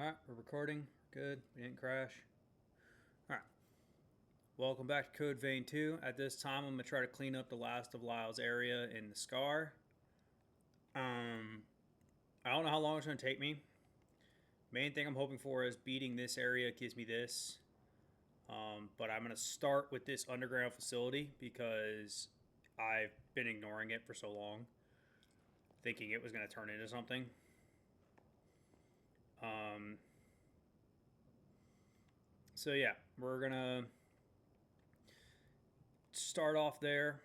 Alright, we're recording. Good. We didn't crash. Alright. Welcome back to Code Vein 2. At this time, I'm going to try to clean up the last of Lyle's area in the Scar. I don't know how long it's going to take me. Main thing I'm hoping for is beating this area gives me this. But I'm going to start with this underground facility because I've been ignoring it for so long. Thinking it was going to turn into something. So yeah, we're gonna start off there.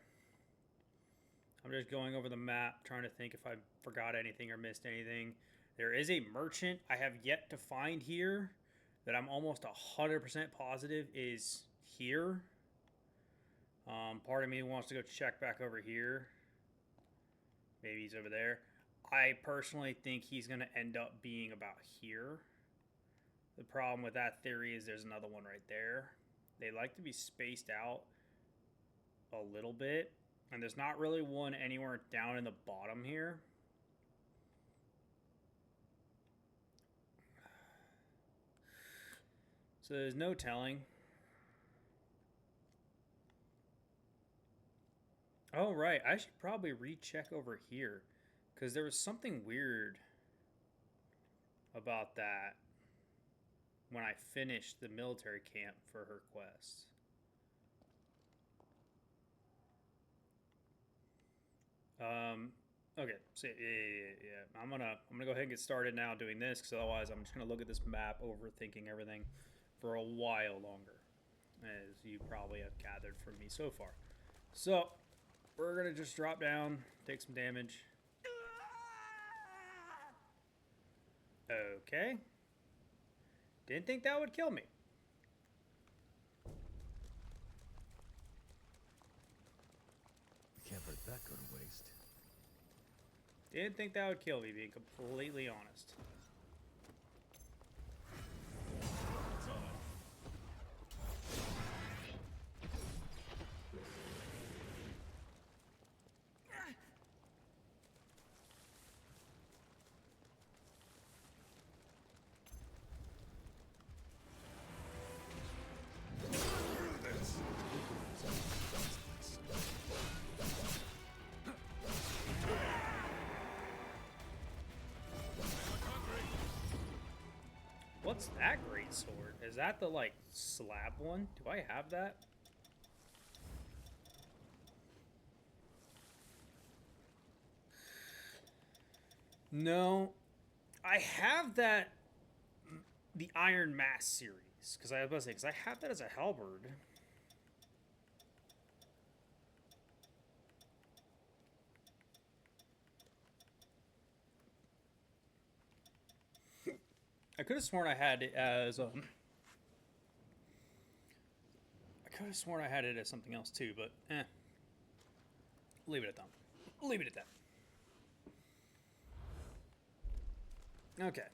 I'm just going over the map, trying to think if I forgot anything or missed anything. There is a merchant I have yet to find here that I'm almost 100% positive is here. Part of me wants to go check back over here. Maybe he's over there. I personally think he's going to end up being about here. The problem with that theory is there's another one right there. They like to be spaced out a little bit. And there's not really one anywhere down in the bottom here. So there's no telling. Oh, right. I should probably recheck over here. Because there was something weird about that when I finished the military camp for her quest. Okay, so yeah. I'm gonna go ahead and get started now doing this because otherwise I'm just gonna look at this map, overthinking everything for a while longer, as you probably have gathered from me so far. So we're gonna just drop down, take some damage. Okay. Didn't think that would kill me. Can't let that go to waste. Didn't think that would kill me, being completely honest. What's that great sword? Is that the, like, slab one? Do I have that? No. I have that, the Iron Mask series. Because I was about to say, because I have that as a halberd. I could have sworn I had it as I could have sworn I had it as something else too, but leave it at that. Leave it at that. Okay.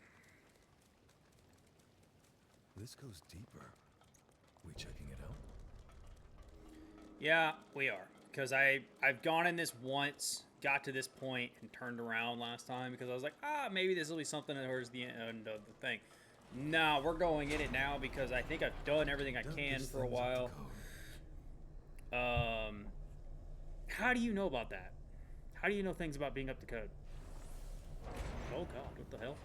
This goes deeper. We checking it out? Yeah, we are. Because I've gone in this once, got to this point, and turned around last time because I was like, maybe this will be something towards the end of the thing. No, we're going in it now because I think I've done everything I can for a while. How do you know about that? How do you know things about being up to code? Oh god, what the hell?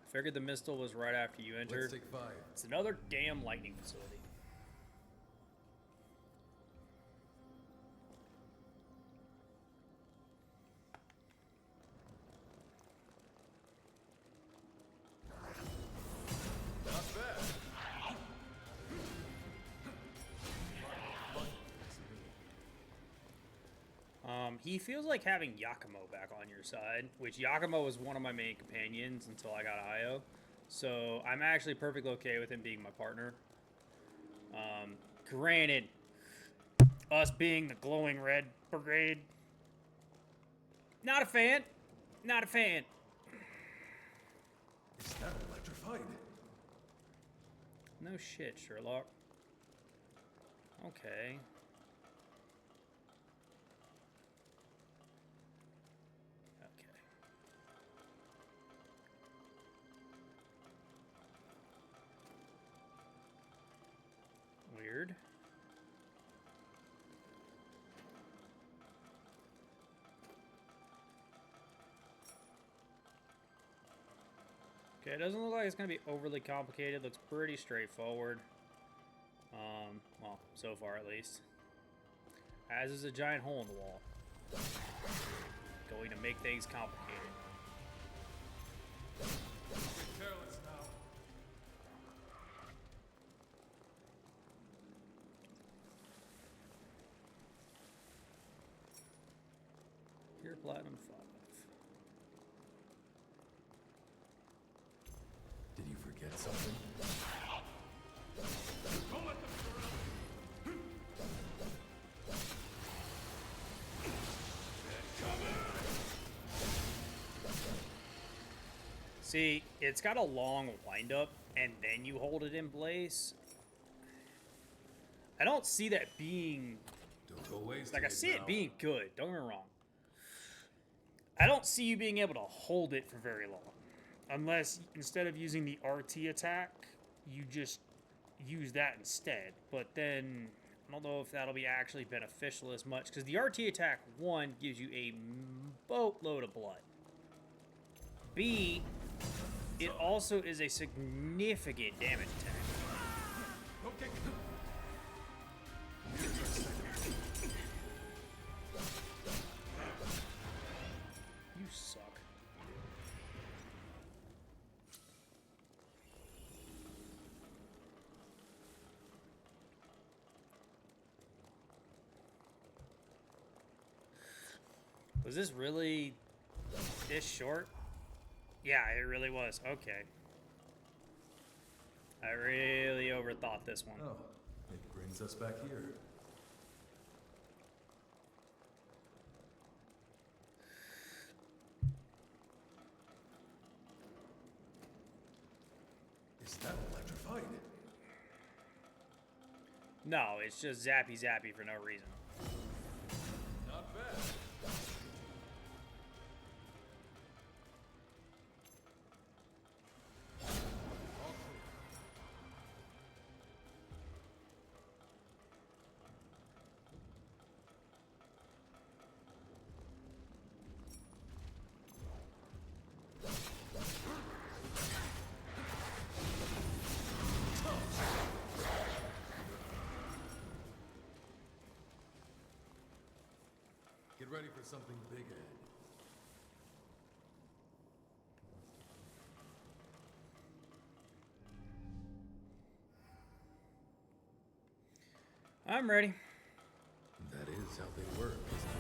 I figured the Mistle was right after you entered. Let's take fire. It's another damn lightning facility. Not bad. He feels like having Yakumo back on your side, which Yakumo was one of my main companions until I got Io. So I'm actually perfectly okay with him being my partner. Granted, us being the glowing red brigade, not a fan. Not a fan. Is that electrified? No shit, Sherlock. Okay. Okay. Okay, it doesn't look like it's going to be overly complicated. Looks pretty straightforward. Well, so far at least. As is a giant hole in the wall. Going to make things complicated. Careless now. Pure Platinum 5. Did you forget something? Don't let them surround. See, it's got a long windup, and then you hold it in place. I don't see that being... Don't go wasting Like, I it see it now. being good, don't get me wrong. I don't see you being able to hold it for very long. Unless, instead of using the RT attack, you just use that instead. But then, I don't know if that'll be actually beneficial as much. Because the RT attack, 1, gives you a boatload of blood. B, it also is a significant damage attack. Okay. You suck. Was this really this short? Yeah, it really was. Okay. I really overthought this one. Oh, it brings us back here. Is that electrified? No, it's just zappy zappy for no reason. Not bad. All clear. Get ready for something big ahead. I'm ready. That is how they work, isn't it?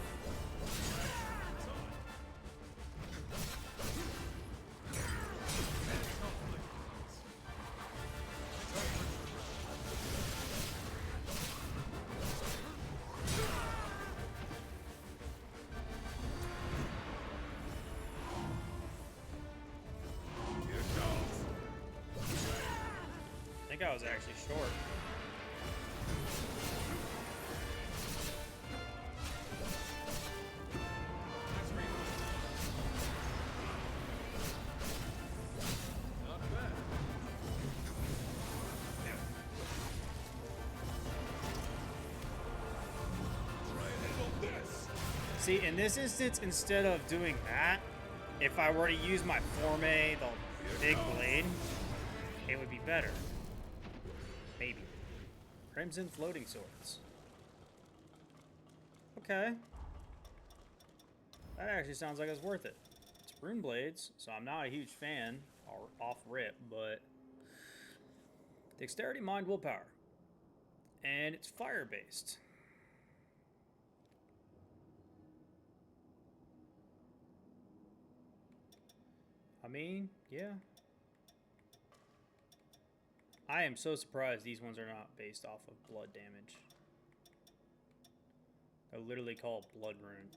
I think I was actually short. Not bad. Try and handle this. See, in this instance, instead of doing that, if I were to use my Forme, the big blade, it would be better. Maybe. Crimson floating swords. Okay. That actually sounds like it's worth it. It's rune blades, so I'm not a huge fan, or off rip, but dexterity, mind, willpower. And it's fire based. I mean, yeah. I am so surprised these ones are not based off of blood damage. They're literally called blood rune.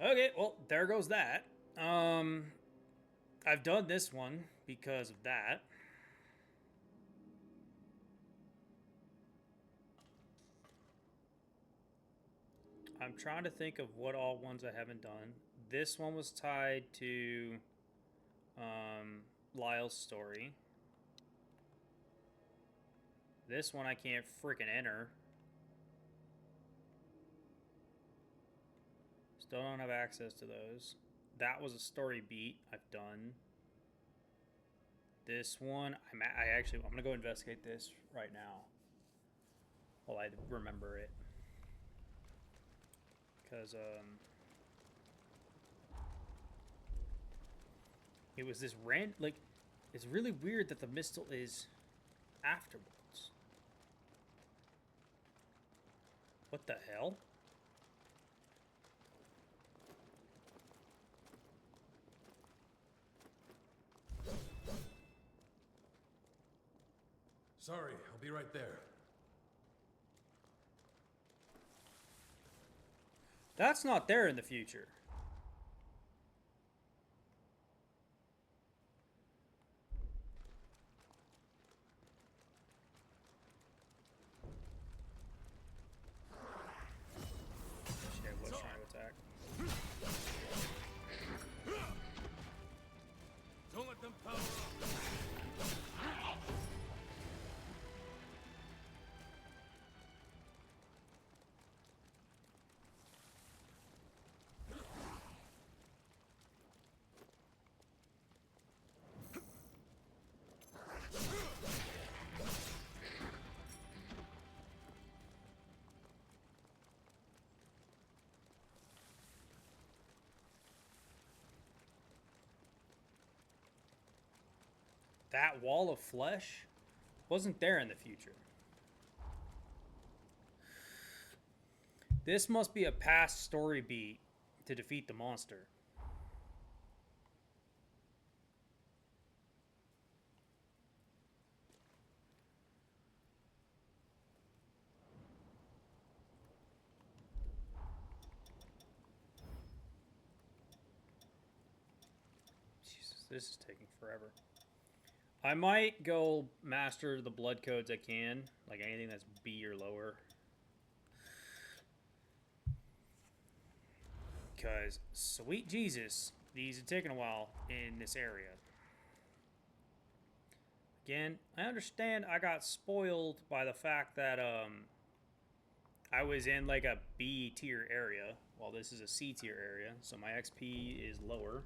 Okay, well, there goes that. I've done this one because of that. I'm trying to think of what all ones I haven't done. This one was tied to Lyle's story. This one I can't freaking enter. Still don't have access to those. That was a story beat I've done. This one, I'm gonna go investigate this right now while I remember it, because it was this it's really weird that the Mistle is afterwards. What the hell? Sorry, I'll be right there. That's not there in the future. Shit, what's trying to attack? Don't let them power up. That wall of flesh wasn't there in the future. This must be a past story beat to defeat the monster. Jesus, this is taking forever. I might go master the blood codes I can, like anything that's B or lower. Because, sweet Jesus, these are taking a while in this area. Again, I understand I got spoiled by the fact that I was in like a B tier area, while this is a C tier area, so my XP is lower.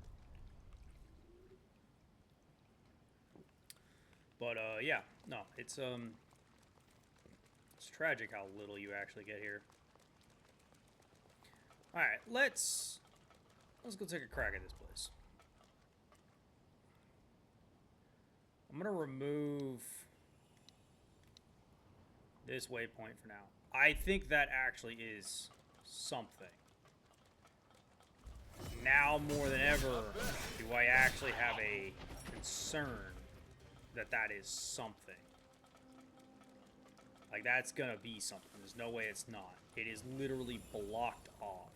But yeah, no, it's tragic how little you actually get here. All right, let's go take a crack at this place. I'm gonna remove this waypoint for now. I think that actually is something. Now more than ever, do I actually have a concern that that is something. Like, that's gonna be something. There's no way it's not. It is literally blocked off.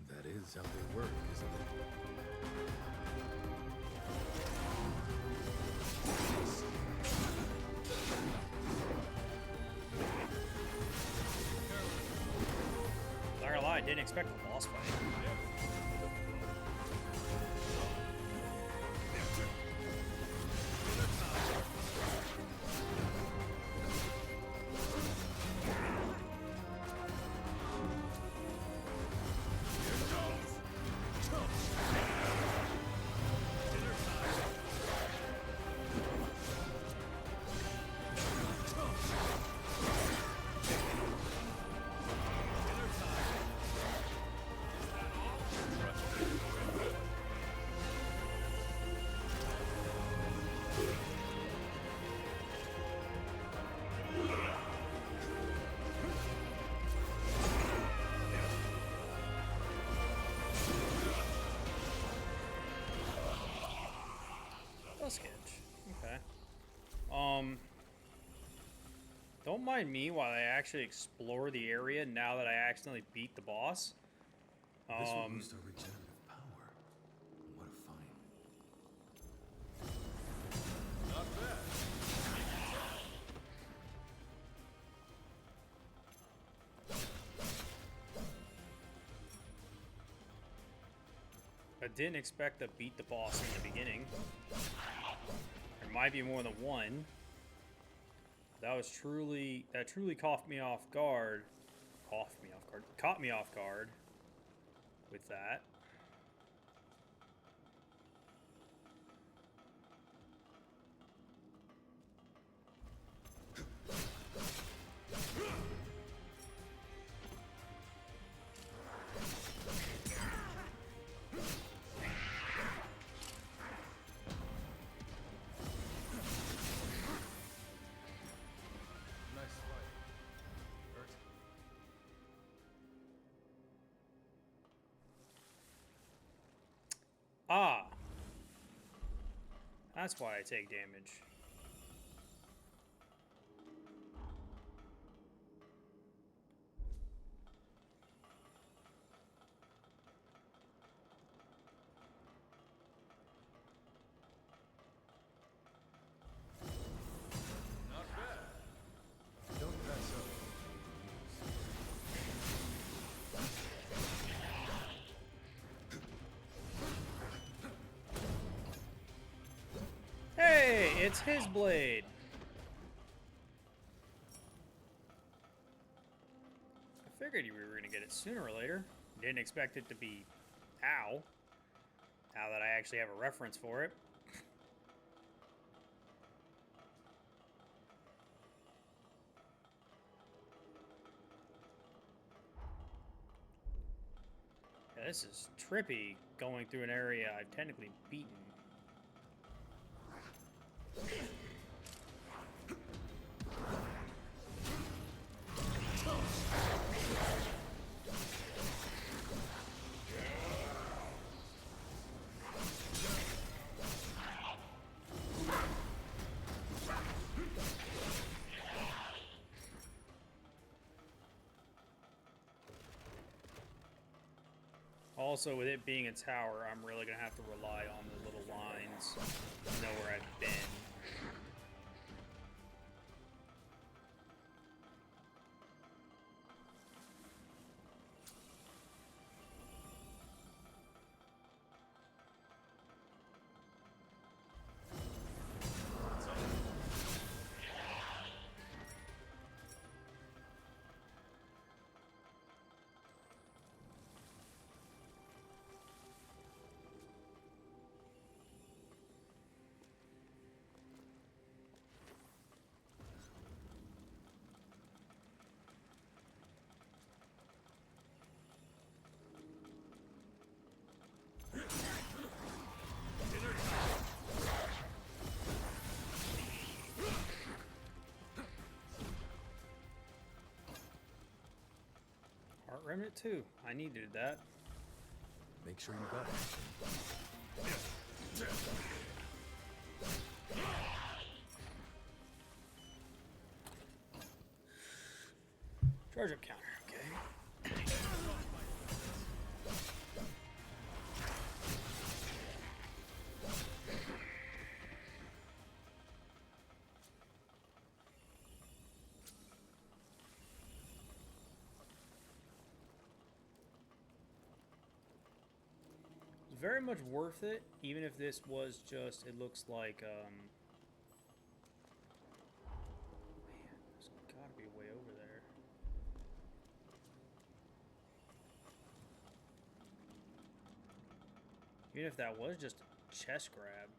That is how they work, isn't it? Not gonna lie, I didn't expect a boss fight. Okay. Don't mind me while I actually explore the area now that I accidentally beat the boss. This will boost our regenerative power. What a find. Not bad. I didn't expect to beat the boss in the beginning. Or might be more than one. That truly caught me off guard. Caught me off guard with that. Ah! That's why I take damage. Not bad. Don't pass up. Hey, it's his blade. I figured you were going to get it sooner or later. Didn't expect it to be now. Now that I actually have a reference for it. Yeah, this is trippy going through an area I've technically beaten. Also, with it being a tower, I'm really going to have to rely on the little lines to know where I've been. Heart Remnant 2. I needed that. Make sure you got it. Charge up counter, okay. Very much worth it, even if this was just, it looks like, man, there's gotta be a way over there. Even if that was just a chest grab.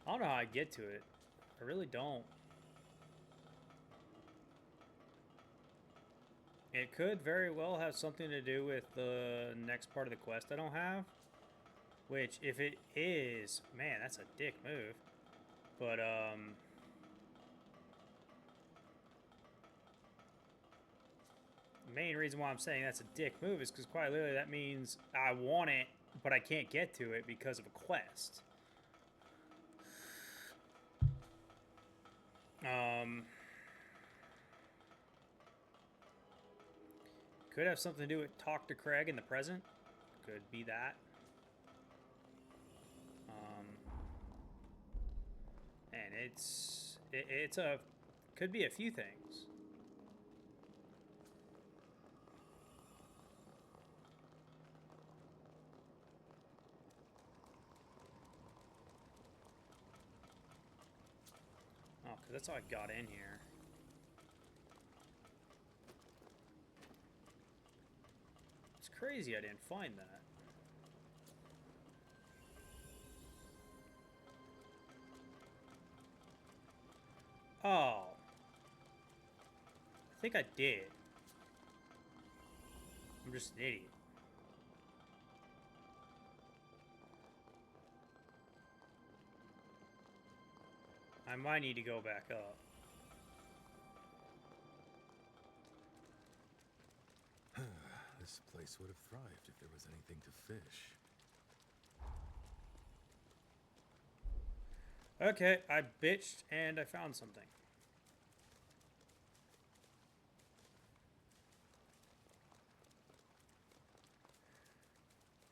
I don't know how I get to it. I really don't. It could very well have something to do with the next part of the quest I don't have. Which, if it is, man, that's a dick move. But, the main reason why I'm saying that's a dick move is because quite literally that means I want it, but I can't get to it because of a quest. Could have something to do with talk to Craig in the present. Could be that. And it's a could be a few things. That's how I got in here. It's crazy I didn't find that. Oh. I think I did. I'm just an idiot. I might need to go back up. This place would have thrived if there was anything to fish. Okay, I bitched and I found something.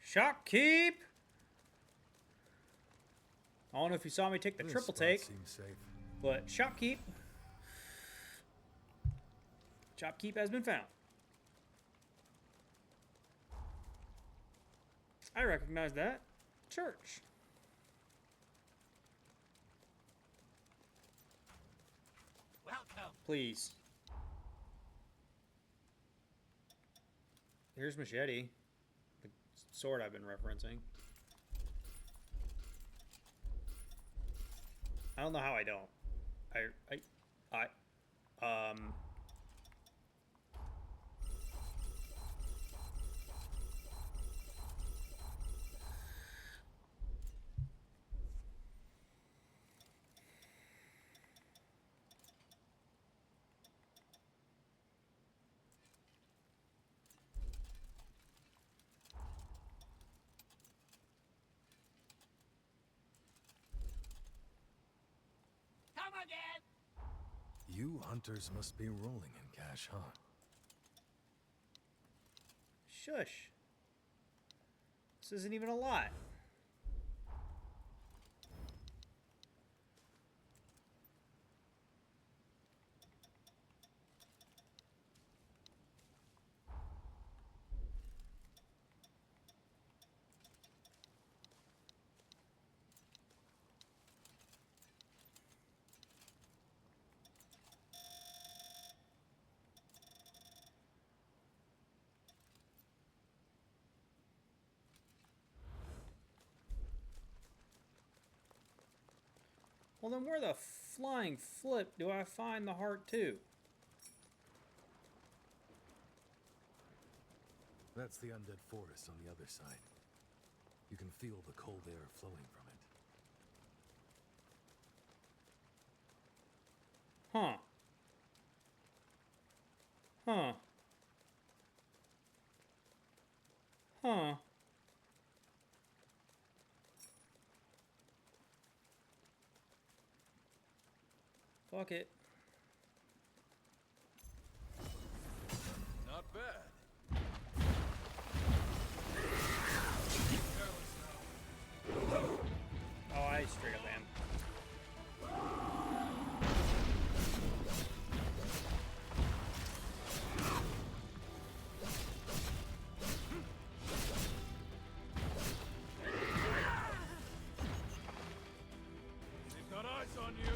Shopkeep! I don't know if you saw me take the triple take, Seems safe. but shopkeep. Shopkeep has been found. I recognize that. Church. Welcome. Please. Here's Machete. The sword I've been referencing. I don't know how I don't. Come again. You hunters must be rolling in cash, huh? Shush. This isn't even a lot. Well, then where the flying flip do I find the heart too? That's the undead forest on the other side. You can feel the cold air flowing from it. Huh. Huh. Huh. Fuck it. Not bad. Oh, I straight up am. They've got eyes on you.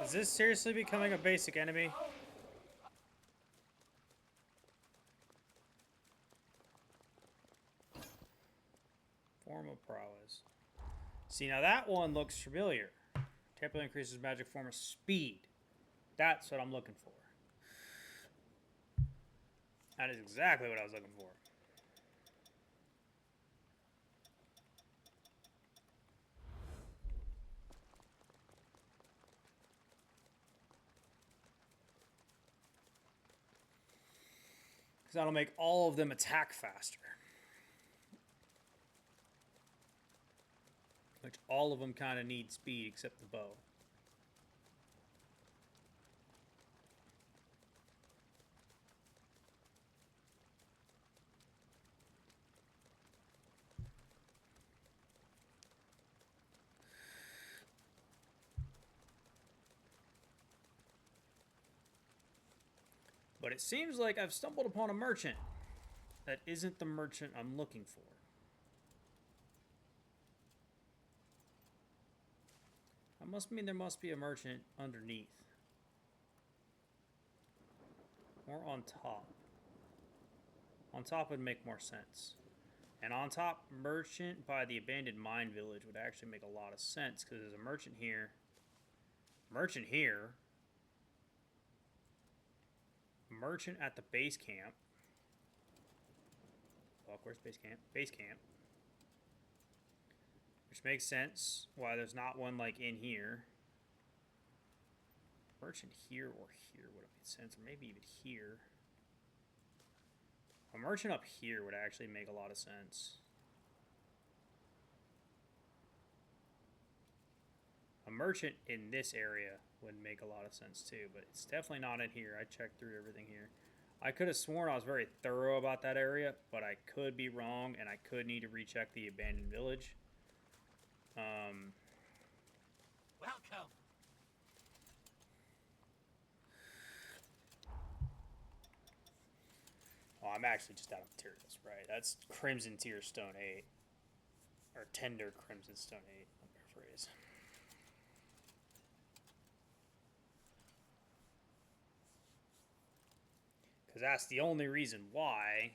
Is this seriously becoming a basic enemy? Form of prowess. See, now that one looks familiar. Temporarily increases magic form of speed. That's what I'm looking for. That is exactly what I was looking for. Because that'll make all of them attack faster. which all of them kind of need speed except the bow. But it seems like I've stumbled upon a merchant that isn't the merchant I'm looking for. That must mean there must be a merchant underneath. Or on top. On top would make more sense. And on top, merchant by the abandoned mine village would actually make a lot of sense because there's a merchant here. Merchant here. Merchant at the base camp. Fuck, where's base camp? Base camp. Which makes sense why there's not one like in here. Merchant here or here would have made sense, or maybe even here. A merchant up here would actually make a lot of sense. A merchant in this area would make a lot of sense too, but it's definitely not in here. I checked through everything here. I could have sworn I was very thorough about that area, but I could be wrong, and I could need to recheck the abandoned village. Welcome. Oh, I'm actually just out of materials, right? That's Crimson Tear Stone 8. Or Tender Crimson Stone 8, I'll paraphrase. Because that's the only reason why,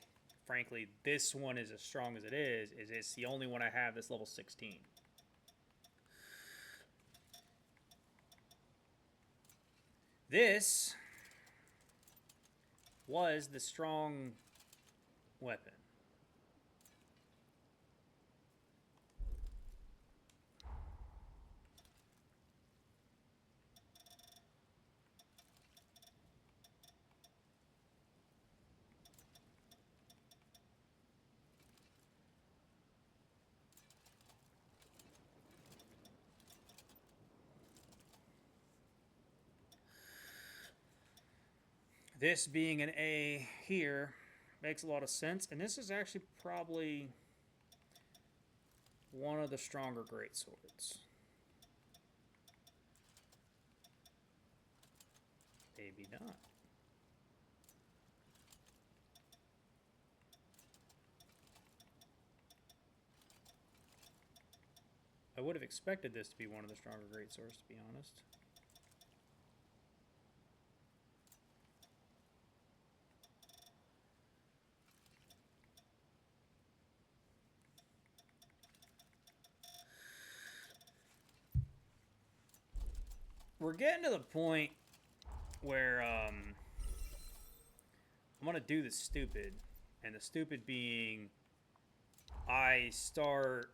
frankly, this one is as strong as it is it's the only one I have that's level 16. This was the strong weapon. This being an A here makes a lot of sense, and this is actually probably one of the stronger greatswords. Maybe not. I would have expected this to be one of the stronger greatswords, to be honest. We're getting to the point where I'm gonna do the stupid, and the stupid being I start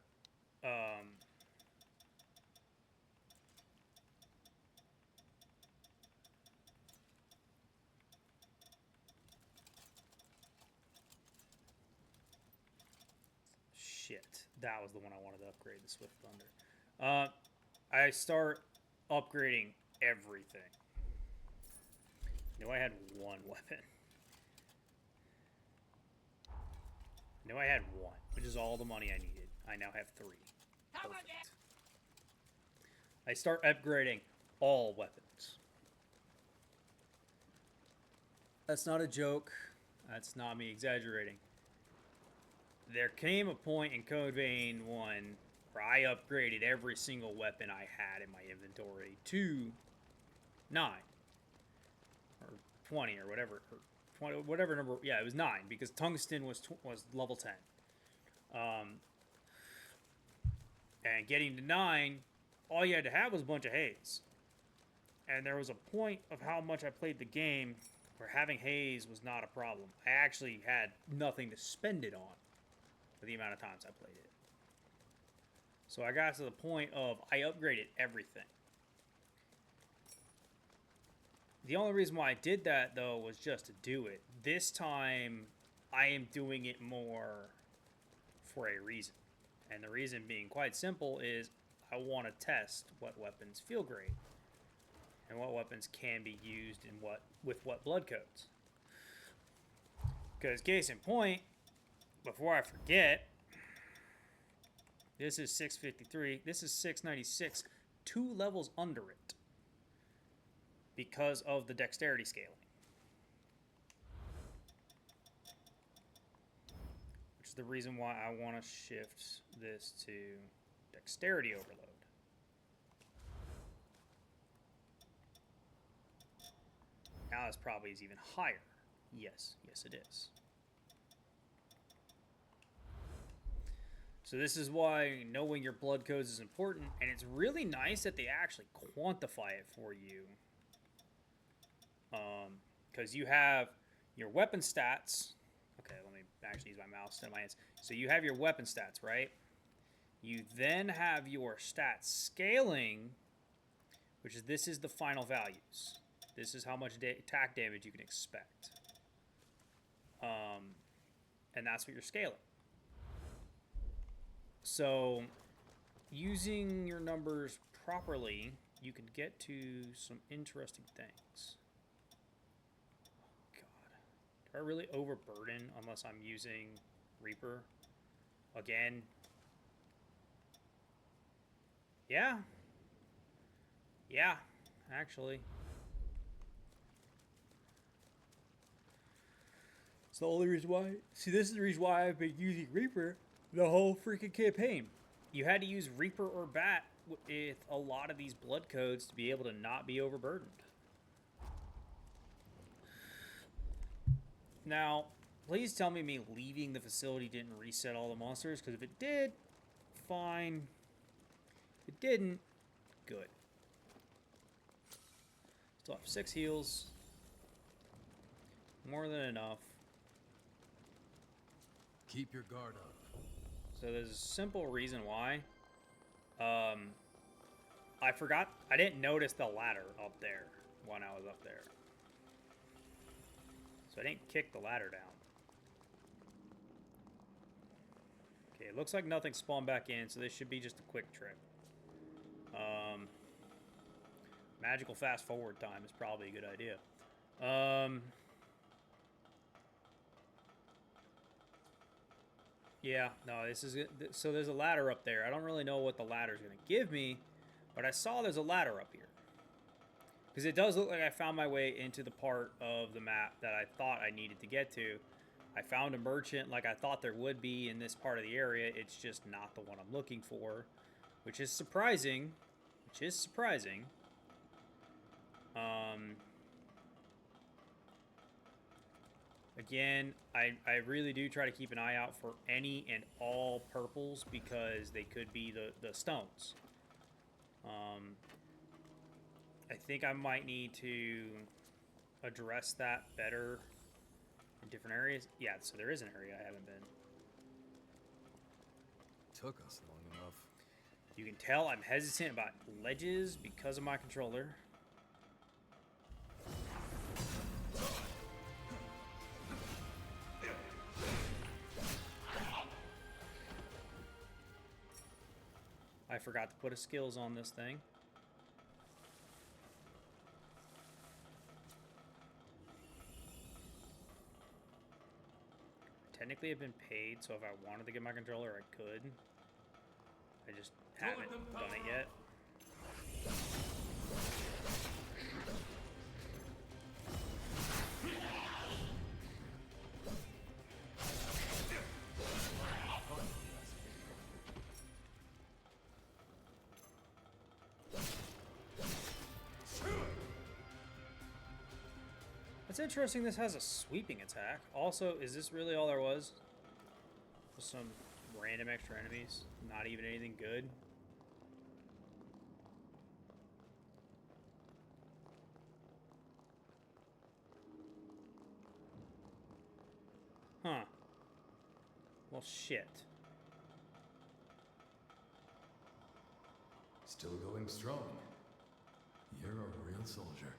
shit, that was the one I wanted to upgrade, the Swift Thunder. I start upgrading everything. I knew I had one weapon. I knew I had one, which is all the money I needed. I now have 3. Perfect. I start upgrading all weapons. That's not a joke. That's not me exaggerating. There came a point in Code Vein 1 where I upgraded every single weapon I had in my inventory to 9 or 20 or whatever, or 20, whatever number. Yeah, it was 9 because tungsten was level 10. And getting to 9, all you had to have was a bunch of haze. And there was a point of how much I played the game where having haze was not a problem. I actually had nothing to spend it on for the amount of times I played it. So I got to the point of I upgraded everything. The only reason why I did that, though, was just to do it. This time, I am doing it more for a reason. And the reason being quite simple is I want to test what weapons feel great and what weapons can be used in with what blood codes. Because case in point, before I forget, this is 653. This is 696, 2 levels under it because of the dexterity scaling. Which is the reason why I want to shift this to dexterity overload. Now this probably is even higher. Yes, yes it is. So this is why knowing your blood codes is important, and it's really nice that they actually quantify it for you. Because you have your weapon stats. Okay, let me actually use my mouse instead of my hands. So you have your weapon stats, right? You then have your stat scaling, which is this is the final values. This is how much attack damage you can expect. And that's what you're scaling. So, using your numbers properly, you can get to some interesting things. God. Do I really overburden unless I'm using Reaper? Again? Yeah. Yeah, actually. It's the only reason why. See, this is the reason why I've been using Reaper the whole freaking campaign. You had to use Reaper or Bat with a lot of these blood codes to be able to not be overburdened. Now, please tell me leaving the facility didn't reset all the monsters, because if it did, fine. If it didn't, good. Still have 6 heals. More than enough. Keep your guard up. So there's a simple reason why. I forgot. I didn't notice the ladder up there when I was up there. So I didn't kick the ladder down. Okay, it looks like nothing spawned back in, so this should be just a quick trip. Magical fast forward time is probably a good idea. Yeah, no, this is... So there's a ladder up there. I don't really know what the ladder's going to give me, but I saw there's a ladder up here. Because it does look like I found my way into the part of the map that I thought I needed to get to. I found a merchant like I thought there would be in this part of the area. It's just not the one I'm looking for, which is surprising. Again, I really do try to keep an eye out for any and all purples because they could be the stones. I think I might need to address that better in different areas. Yeah, so there is an area I haven't been. Took us long enough. You can tell I'm hesitant about ledges because of my controller. I forgot to put a skills on this thing. Technically, I've been paid, so if I wanted to get my controller, I could. I just haven't done it yet. It's interesting this has a sweeping attack. Also, is this really all there was? Just some random extra enemies? Not even anything good? Huh. Well, shit. Still going strong. You're a real soldier.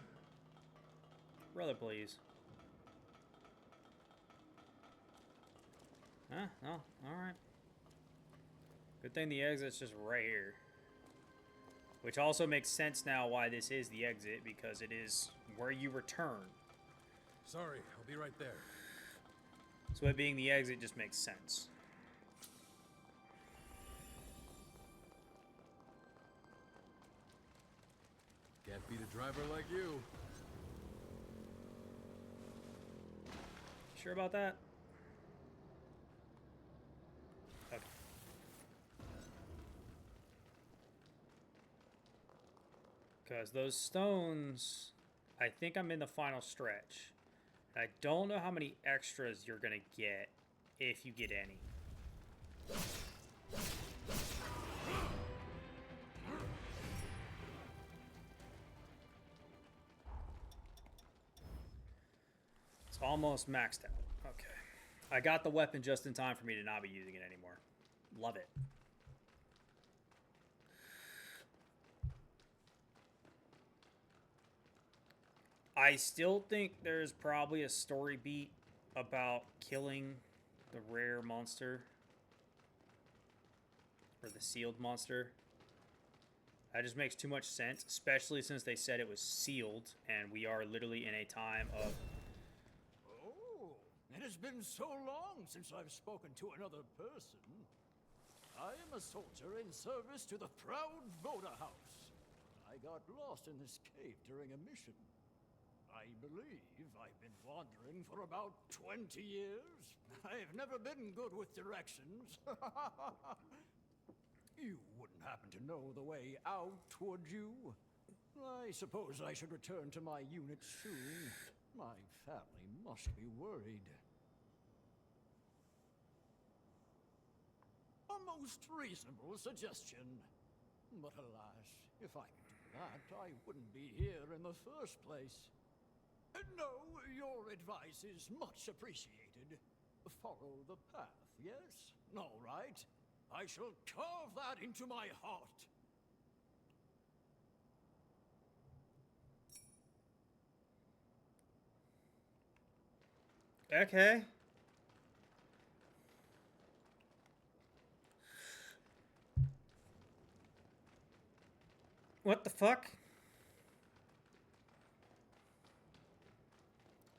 Brother, please. Huh? Oh, alright. Good thing the exit's just right here. Which also makes sense now why this is the exit, because it is where you return. Sorry, I'll be right there. So it being the exit just makes sense. Can't beat a driver like you. Sure about that? Okay. Because those stones, I think I'm in the final stretch. I don't know how many extras you're going to get, if you get any. It's almost maxed out. Okay. I got the weapon just in time for me to not be using it anymore. Love it. I still think there's probably a story beat about killing the rare monster. Or the sealed monster. That just makes too much sense, especially since they said it was sealed, and we are literally in a time of... Oh, it has been so long since I've spoken to another person. I am a soldier in service to the proud Voda House. I got lost in this cave during a mission. I believe I've been wandering for about 20 years. I've never been good with directions. You wouldn't happen to know the way out, would you? I suppose I should return to my unit soon. My family must be worried. A most reasonable suggestion. But alas, if I could do that, I wouldn't be here in the first place. No, your advice is much appreciated. Follow the path, yes? All right. I shall carve that into my heart. Okay. What the fuck?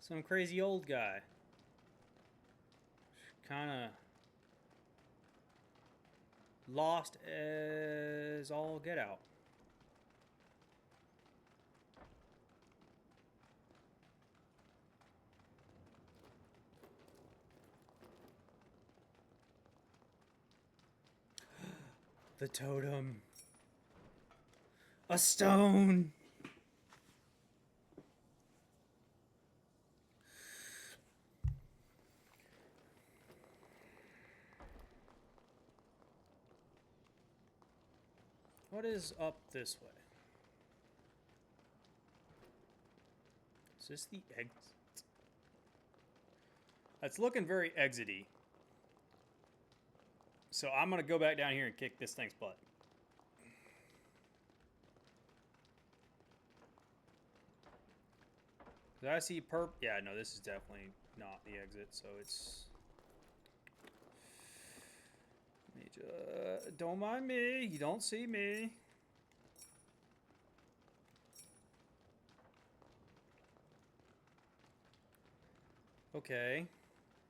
Some crazy old guy. Kinda lost as all get out. The totem. A stone. What is up this way? Is this the exit? That's looking very exity. So I'm going to go back down here and kick this thing's butt. Did I see perp? Yeah, no, this is definitely not the exit, so it's... Don't mind me. You don't see me. Okay.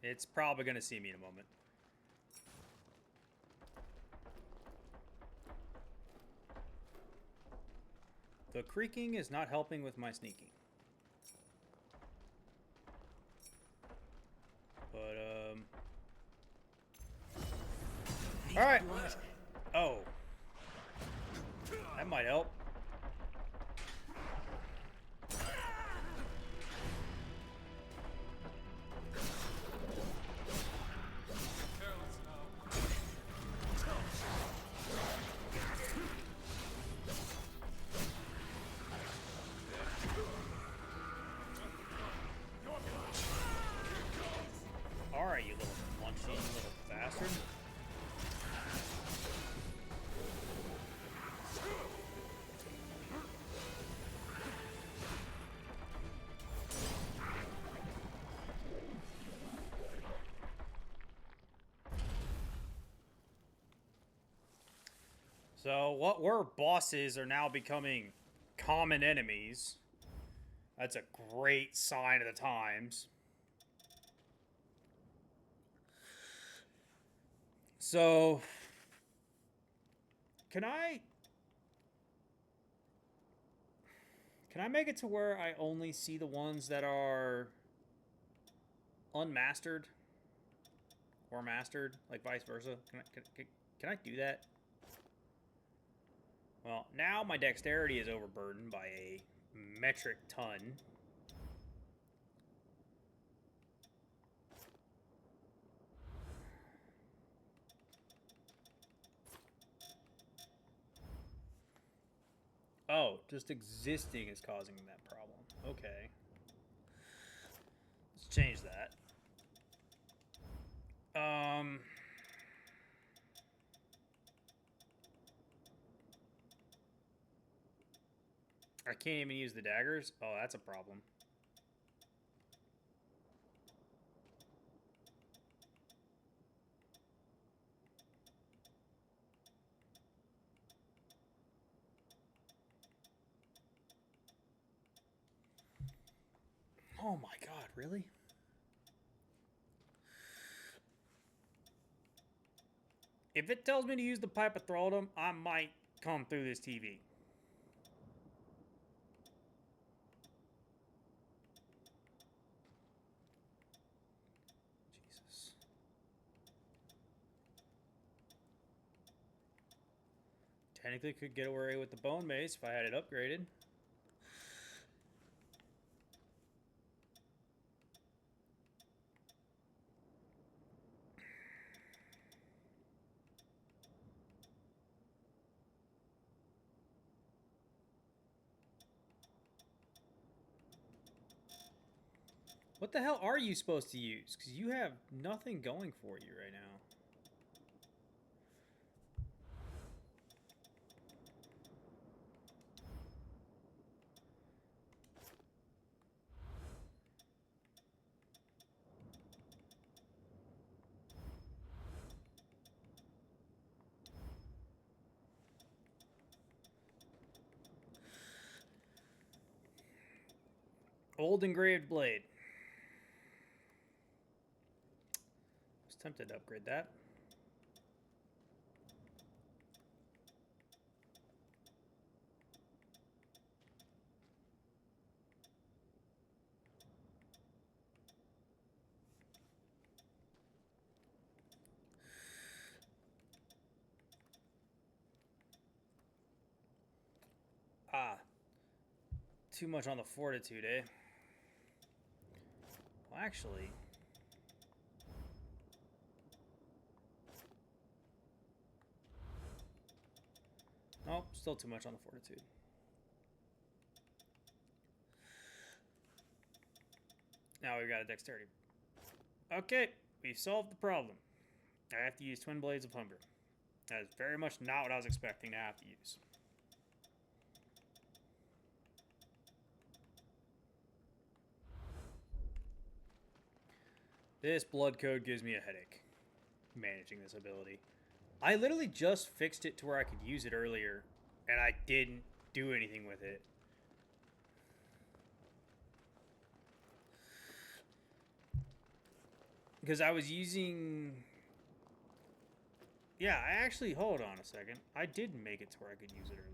It's probably going to see me in a moment. The creaking is not helping with my sneaking. But, alright. Oh. That might help. Alright, you little munchy little bastard. So what were bosses are now becoming common enemies. That's a great sign of the times. So, can I make it to where I only see the ones that are unmastered or mastered, like vice versa? Can I do that? Well, now my dexterity is overburdened by a metric ton. Oh, just existing is causing that problem. Okay. Let's change that. I can't even use the daggers? Oh, that's a problem. Oh my god, really? If it tells me to use the pipe of thraldom, I might come through this TV. Jesus. Technically could get away with the bone mace if I had it upgraded. What the hell are you supposed to use? Because you have nothing going for you right now. Old engraved blade. I was tempted to upgrade that. Ah. Too much on the fortitude, eh? Well, actually... Nope, still too much on the fortitude. Now we've got a dexterity. Okay, we've solved the problem. I have to use Twin Blades of Hunger. That is very much not what I was expecting to have to use. This blood code gives me a headache, managing this ability. I literally just fixed it to where I could use it earlier, and I didn't do anything with it. Because I was using... Yeah, I actually... Hold on a second. I did make it to where I could use it earlier.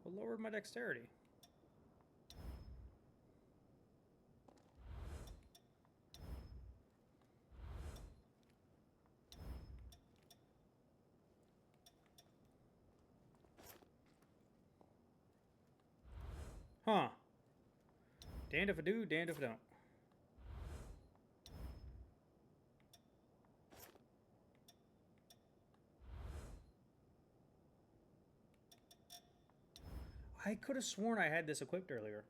What lowered my dexterity? Huh. Damned if I do, damned if I don't. I could have sworn I had this equipped earlier.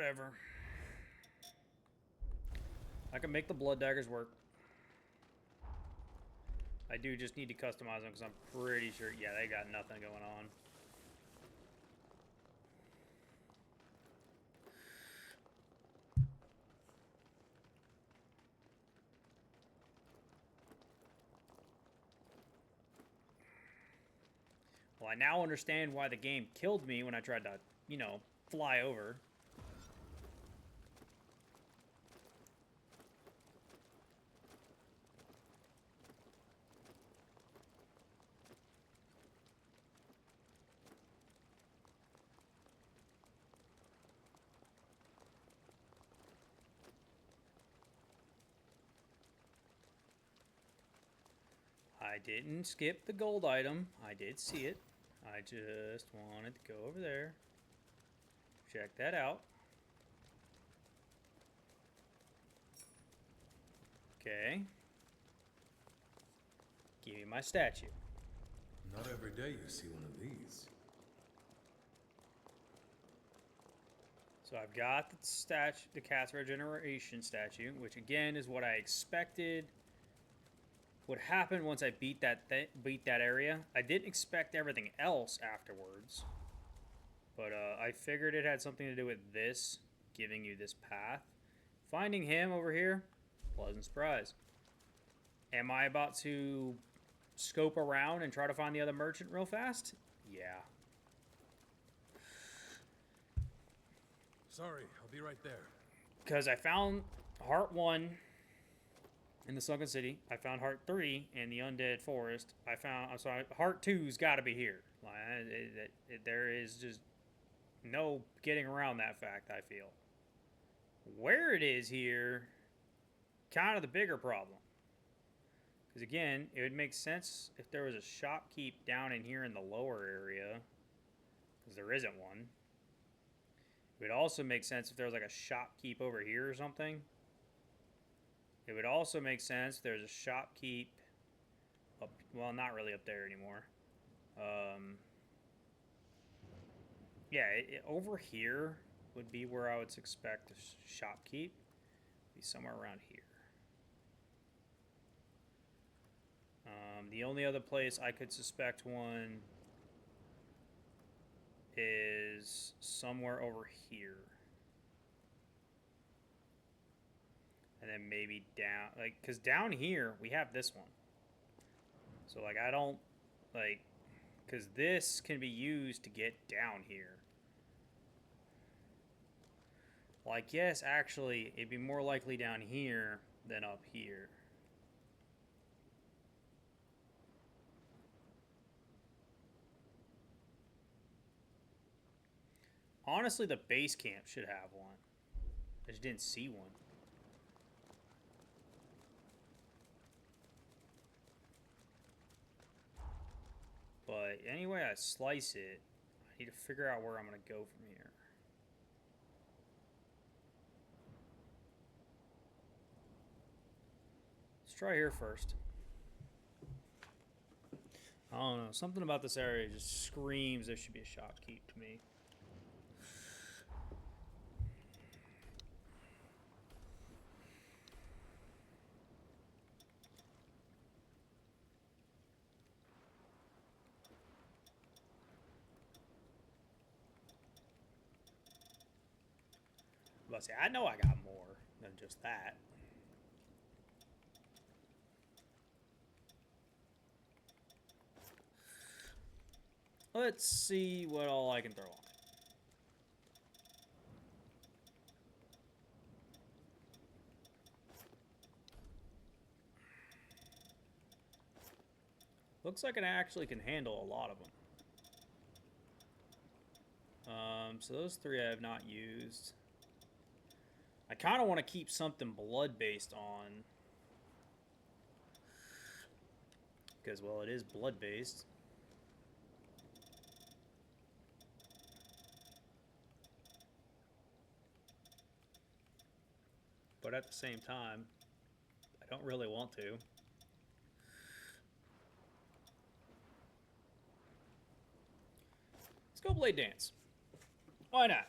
Whatever. I can make the blood daggers work. I do just need to customize them because I'm pretty sure, yeah, they got nothing going on. Well, I now understand why the game killed me when I tried to, you know, fly over. I didn't skip the gold item. I did see it. I just wanted to go over there. Check that out. Okay. Give me my statue. Not every day you see one of these. So I've got the statue, the cat's regeneration statue, which again is what I expected would happen once I beat that area. I didn't expect everything else afterwards, but I figured it had something to do with this, giving you this path. Finding him over here, pleasant surprise. Am I about to scope around and try to find the other merchant real fast? Yeah. Sorry, I'll be right there. Because I found Heart 1 in the Sunken City. I found Heart 3 in the Undead Forest. Heart 2's got to be here. There is just no getting around that fact, I feel. Where it is here, kind of the bigger problem. Because again, it would make sense if there was a shopkeep down in here in the lower area. Because there isn't one. It would also make sense if there was like a shopkeep over here or something. It would also make sense if there's a shopkeep up, well, not really up there anymore. Yeah, over here would be where I would expect a shopkeep. Be somewhere around here. The only other place I could suspect one is somewhere over here. And then maybe down, like, because down here we have this one. So, like, I don't, like, because this can be used to get down here. Like, yes, actually, it'd be more likely down here than up here. Honestly, the base camp should have one. I just didn't see one. But anyway I slice it, I need to figure out where I'm going to go from here. Let's try here first. I don't know. Something about this area just screams there should be a shopkeep to me. But say, I know I got more than just that. Let's see what all I can throw on it. Looks like it actually can handle a lot of them. So those three I have not used. I kind of want to keep something blood-based on. Because, well, it is blood-based. But at the same time, I don't really want to. Let's go Blade Dance. Why not?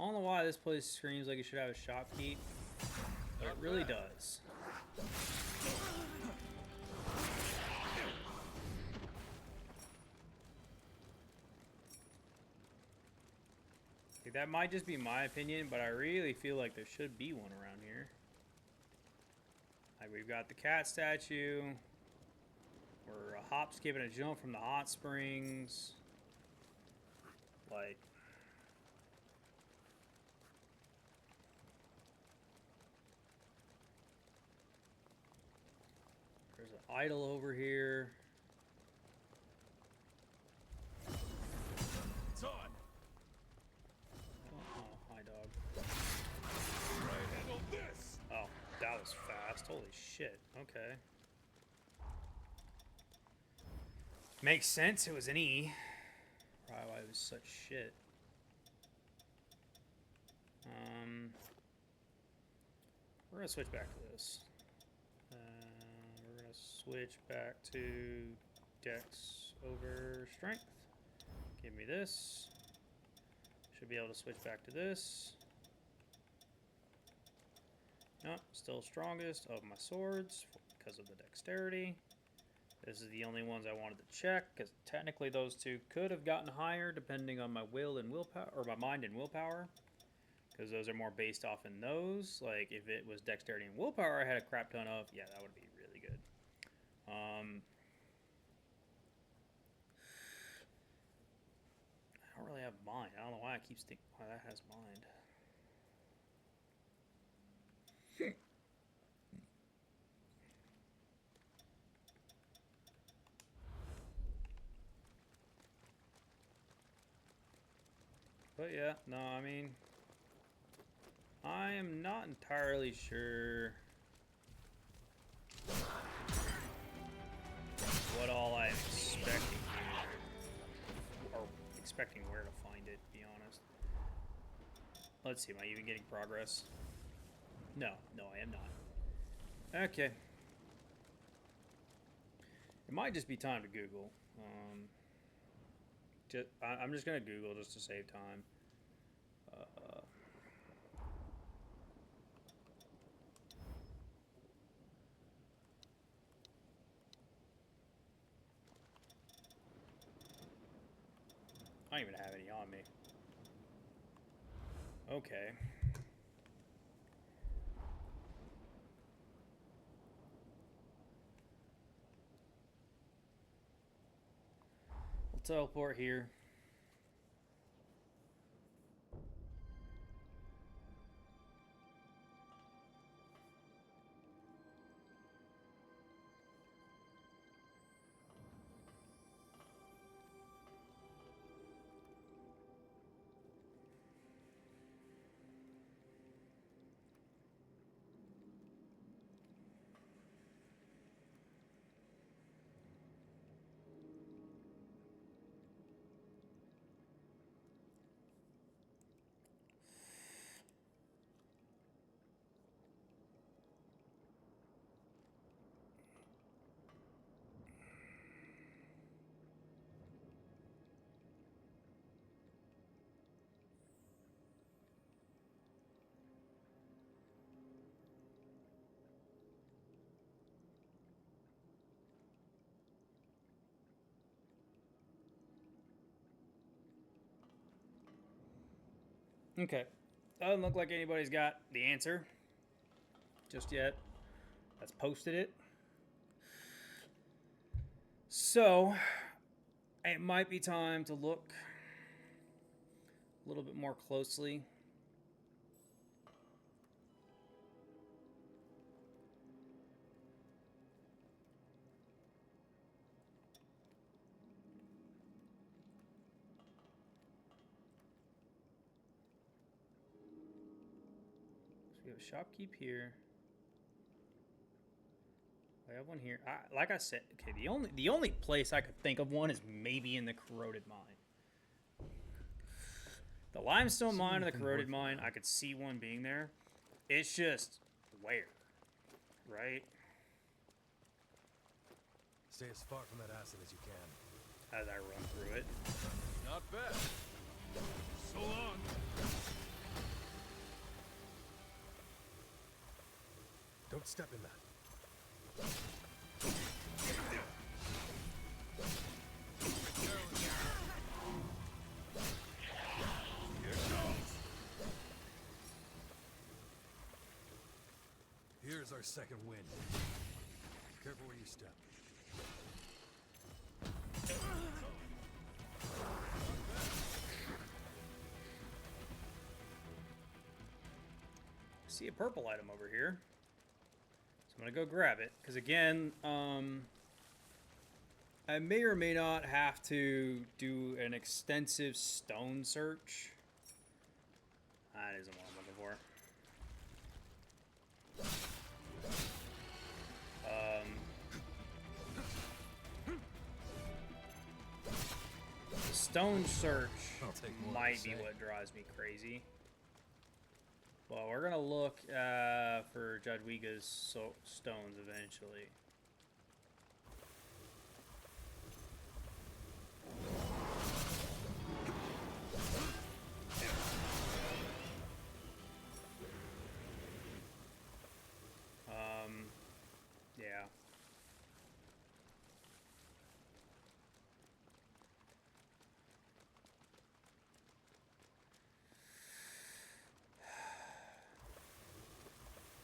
don't know why this place screams like it should have a shopkeep, but it really does. Like, that might just be my opinion, but I really feel like there should be one around here. Like, we've got the cat statue. We're a hop, skip, and a jump from the hot springs. Like, there's an idol over here. It's on. Oh, hi, dog. Right, handle this. Oh, that was fast. Holy shit. Okay. Makes sense. It was an E. Probably why it was such shit. We're gonna switch back to this. We're gonna switch back to Dex over Strength. Give me this. Should be able to switch back to this. Nope, still strongest of my swords because of the dexterity. This is the only ones I wanted to check because technically those two could have gotten higher depending on my will and willpower, or my mind and willpower, because those are more based off in those. Like if it was dexterity and willpower I had a crap ton of, yeah, that would be really good. I don't really have mind. I don't know why I keep thinking why that has mind. But yeah, no, I mean, I am not entirely sure what all I'm expecting here, or expecting where to find it, to be honest. Let's see, am I even getting progress? No, I am not. Okay. It might just be time to Google. I'm just gonna Google just to save time. I don't even have any on me. Okay. We'll teleport here. Okay. Doesn't look like anybody's got the answer just yet. That's posted it. So, it might be time to look a little bit more closely. So we have a shopkeep here. I have one here. Like I said, okay, the only place I could think of one is maybe in the corroded mine. The limestone mine and the corroded mine, I could see one being there. It's just where, right? Stay as far from that acid as you can. As I run through it. Not bad. So long. Don't step in that. Here's our second wind. Careful where you step. See a purple item over here. So I'm gonna go grab it. Because again, I may or may not have to do an extensive stone search. That isn't what I'm looking for. The stone search I'll take more might to be say. what drives me crazy. Well, we're gonna look for Jadwiga's stones eventually. Yeah.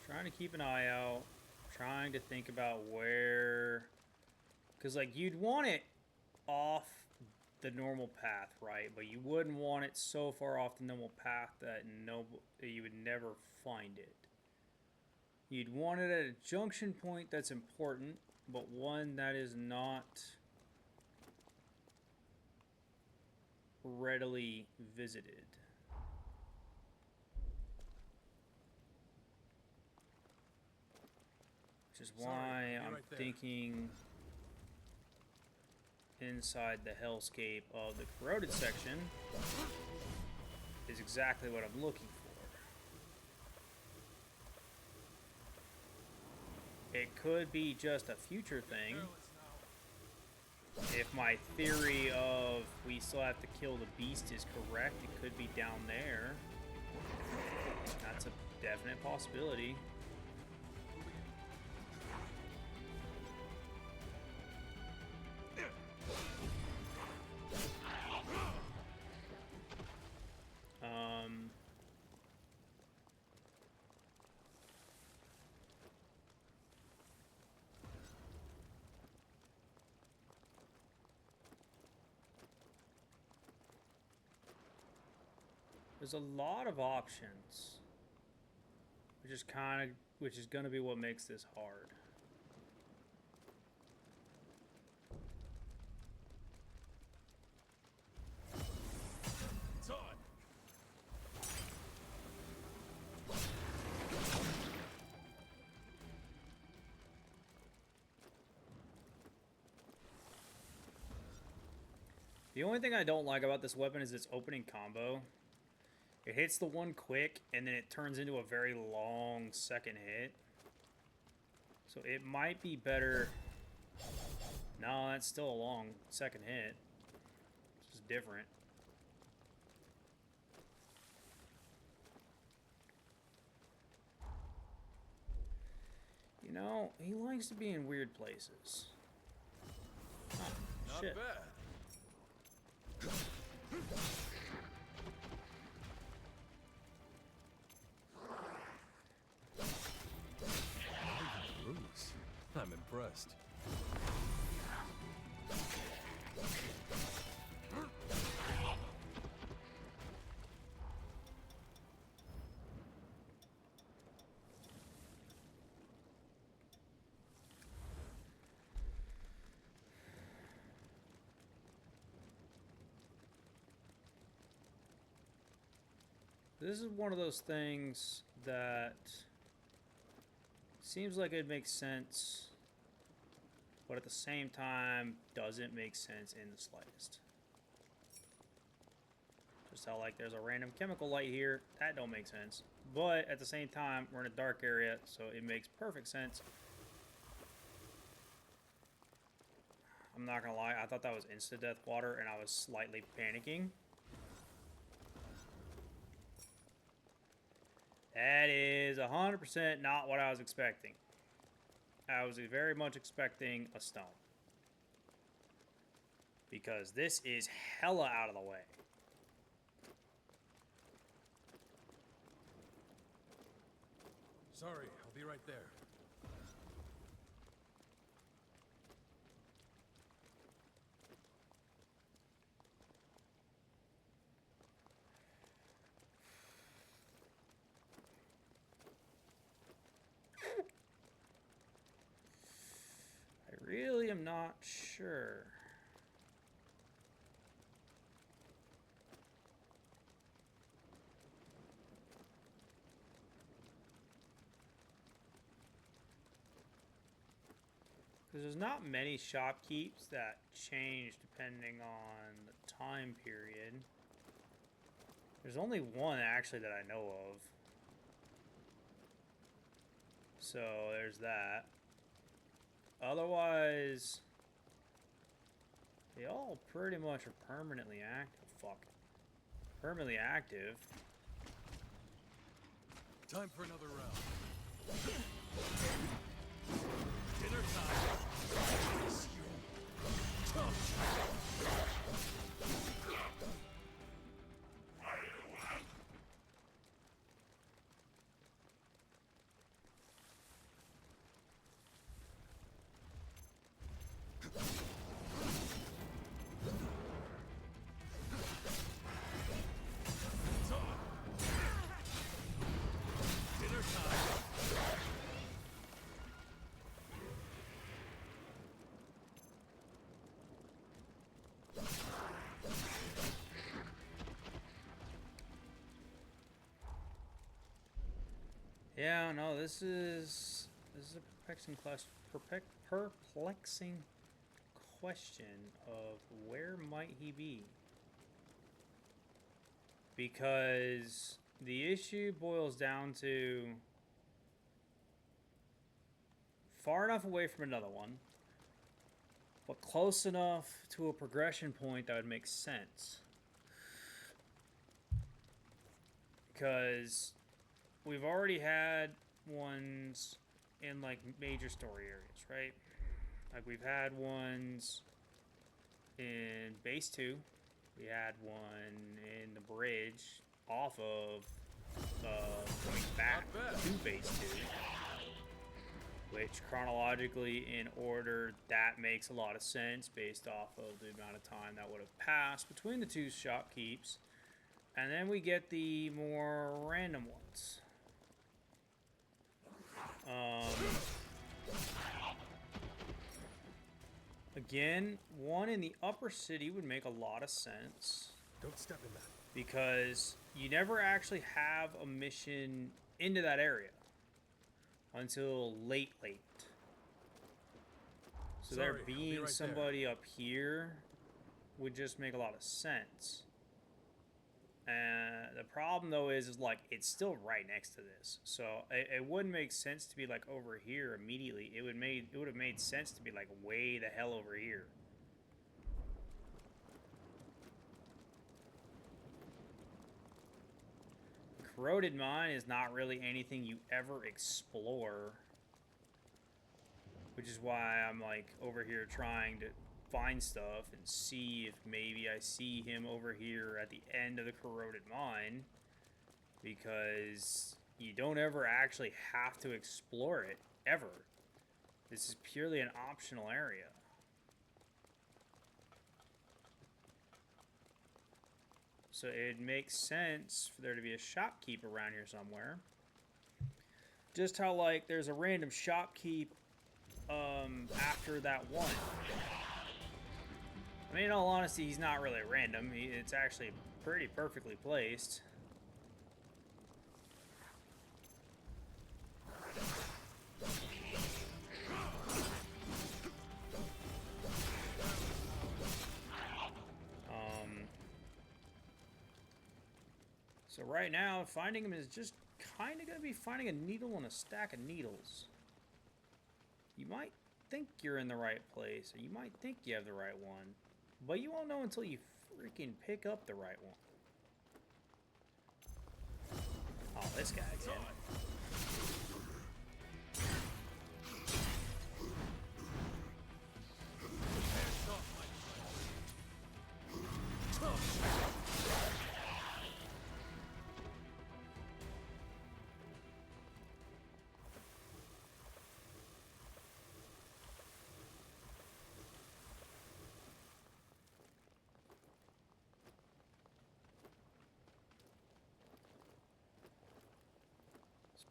Trying to keep an eye out. Trying to think about where... Because, like, you'd want it off the normal path, right? But you wouldn't want it so far off the normal path that you would never find it. You'd want it at a junction point that's important, but one that is not readily visited. Which is Sorry, why I'll be I'm right there. thinking inside the hellscape of the corroded section is exactly what I'm looking for. It could be just a future thing. If my theory of we still have to kill the beast is correct, it could be down there. That's a definite possibility. There's a lot of options, which is going to be what makes this hard. It's on. The only thing I don't like about this weapon is its opening combo. It hits the one quick, and then it turns into a very long second hit. So it might be better... No, that's still a long second hit. It's just different. You know, he likes to be in weird places. Oh, Not shit. bad. Bruce. I'm impressed. This is one of those things that seems like it makes sense, but at the same time doesn't make sense in the slightest. Just how, like, there's a random chemical light here, that don't make sense. But at the same time, we're in a dark area, so it makes perfect sense. I'm not gonna lie, I thought that was insta-death water, and I was slightly panicking. That is 100% not what I was expecting. I was very much expecting a stone. Because this is hella out of the way. Sorry, I'll be right there. I really am not sure. Because there's not many shopkeeps that change depending on the time period. There's only one actually that I know of. So there's that. Otherwise, they all pretty much are permanently active. Fuck. Permanently active. Time for another round. Dinner time. Yes, you tough. Dinner time. Yeah, no, this is a perplexing question of where might he be? Because the issue boils down to far enough away from another one, but close enough to a progression point that would make sense. Because we've already had ones in like major story areas, right? Like we've had ones in base 2. We had one in the bridge off of going back to base 2. Which chronologically in order, that makes a lot of sense based off of the amount of time that would have passed between the two shopkeeps. And then we get the more random ones. Again, one in the upper city would make a lot of sense. Don't step in that. Because you never actually have a mission into that area until late. So Sorry, there I'll be being right somebody up here would just make a lot of sense. And the problem though is like it's still right next to this, so it wouldn't make sense to be like over here immediately. It would have made sense to be like way the hell over here. Corroded Mine is not really anything you ever explore, which is why I'm like over here trying to find stuff and see if maybe I see him over here at the end of the Corroded Mine, because you don't ever actually have to explore it, ever. This is purely an optional area. So it makes sense for there to be a shopkeep around here somewhere. Just how like there's a random shopkeep after that one. I mean, in all honesty, he's not really random. It's actually pretty perfectly placed. So right now, finding him is just kind of going to be finding a needle in a stack of needles. You might think you're in the right place, or you might think you have the right one, but you won't know until you freaking pick up the right one. Oh, this guy again.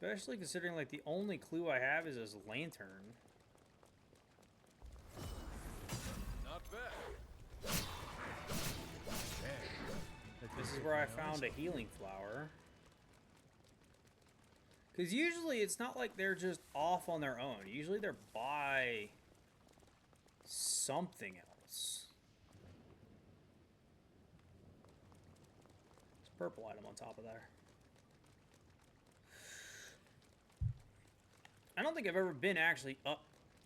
Especially considering, like, the only clue I have is his lantern. Not bad. This is where I found a healing flower. Because usually it's not like they're just off on their own. Usually they're by something else. There's a purple item on top of there. I don't think I've ever been actually up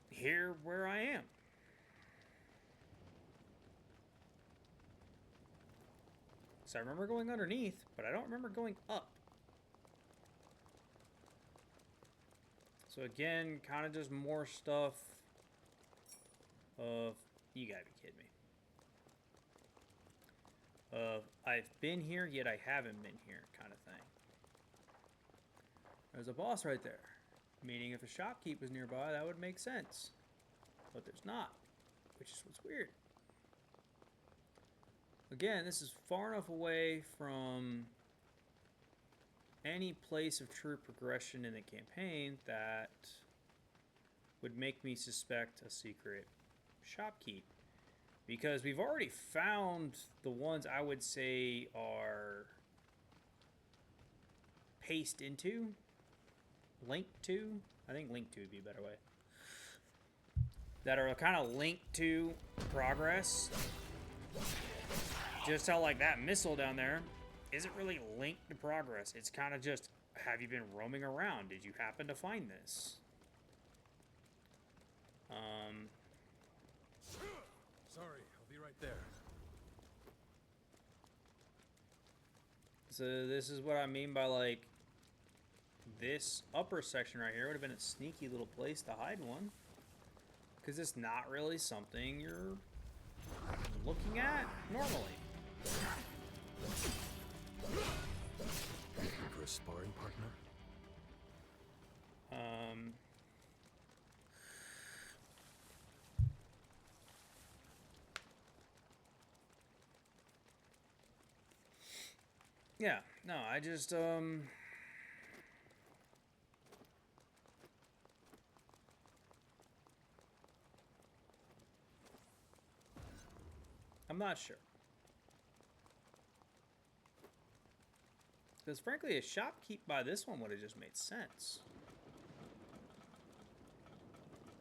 here where I am. So I remember going underneath, but I don't remember going up. So again, kind of just more stuff of, you gotta be kidding me. Of, I've been here, yet I haven't been here kind of thing. There's a boss right there. Meaning if a shopkeep was nearby, that would make sense. But there's not, which is what's weird. Again, this is far enough away from any place of true progression in the campaign that would make me suspect a secret shopkeep. Because we've already found the ones I would say are paced into. Linked to? I think linked to would be a better way. That are kind of linked to progress. Just how, like, that missile down there isn't really linked to progress. It's kind of just, have you been roaming around? Did you happen to find this? Sorry, I'll be right there. So this is what I mean by, like, this upper section right here would have been a sneaky little place to hide one. Because it's not really something you're looking at normally. Looking for a sparring partner? Yeah, no, I just, I'm not sure. Because frankly, a shopkeep by this one would have just made sense.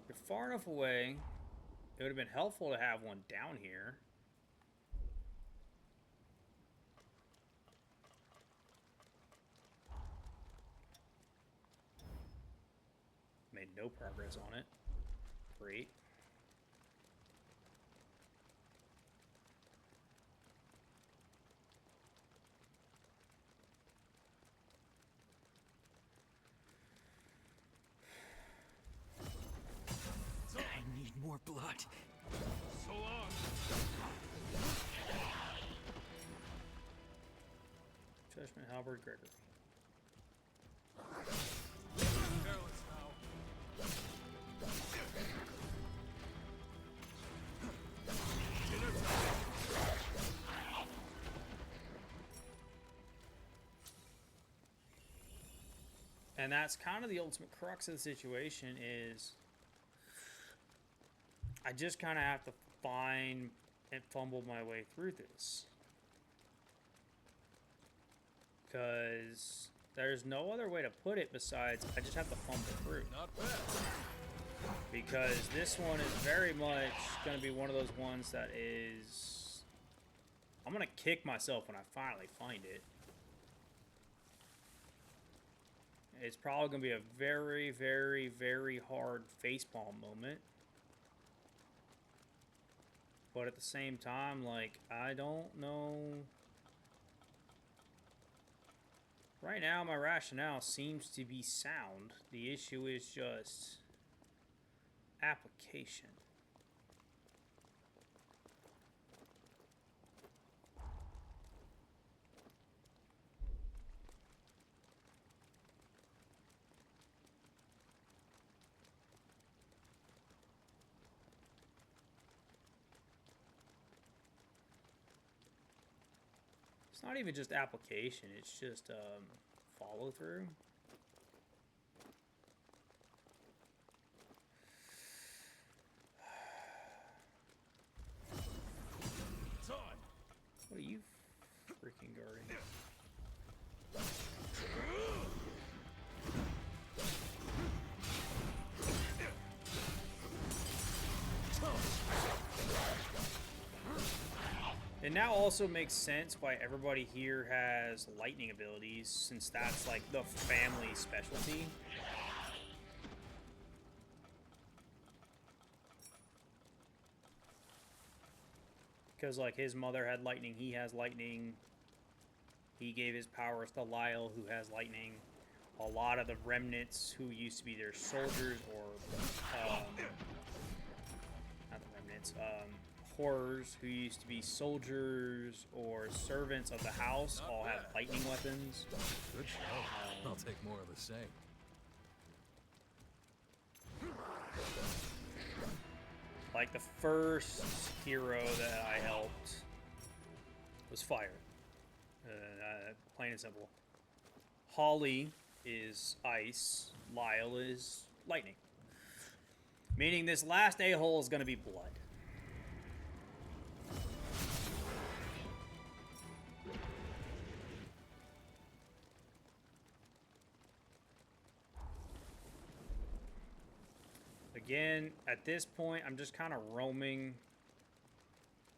You're far enough away. It would have been helpful to have one down here. Made no progress on it. Great. I need more blood. So long. Judgment Halberd Gregory. Careless now. And that's kind of the ultimate crux of the situation is I just kind of have to find and fumble my way through this. Because there's no other way to put it besides I just have to fumble through. Not bad. Because this one is very much going to be one of those ones that is... I'm going to kick myself when I finally find it. It's probably going to be a very, very, very hard facepalm moment. But at the same time, like, I don't know Right now, my rationale seems to be sound. The issue is just application. It's not even just application, it's just follow through. It's on. What are you freaking guarding? It now also makes sense why everybody here has lightning abilities, since that's like the family specialty. Because like his mother had lightning, he has lightning. He gave his powers to Lyle, who has lightning. A lot of the remnants who used to be their soldiers or not the remnants, horrors who used to be soldiers or servants of the house all have lightning weapons. Good show. I'll take more of the same. Like the first hero that I helped was fire. Plain and simple. Holly is ice. Lyle is lightning. Meaning this last a-hole is going to be blood. Again, at this point, I'm just kind of roaming,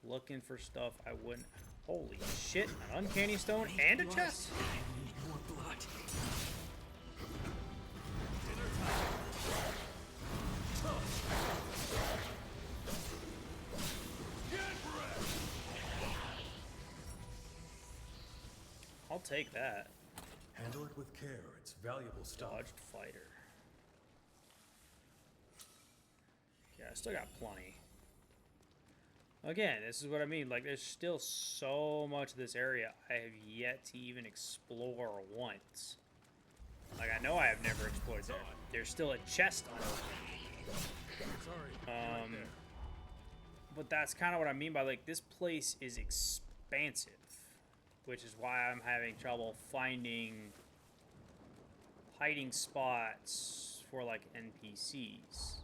looking for stuff I wouldn't... Holy shit, an uncanny stone and a chest? I need more blood. I'll take that. Handle it with care. It's valuable stuff. Dodged fighter. Yeah, I still got plenty. Again, this is what I mean. Like, there's still so much of this area I have yet to even explore once. Like, I know I have never explored there. There's still a chest unopened. Sorry. Right there. But that's kind of what I mean by, like, this place is expansive. Which is why I'm having trouble finding hiding spots for, like, NPCs.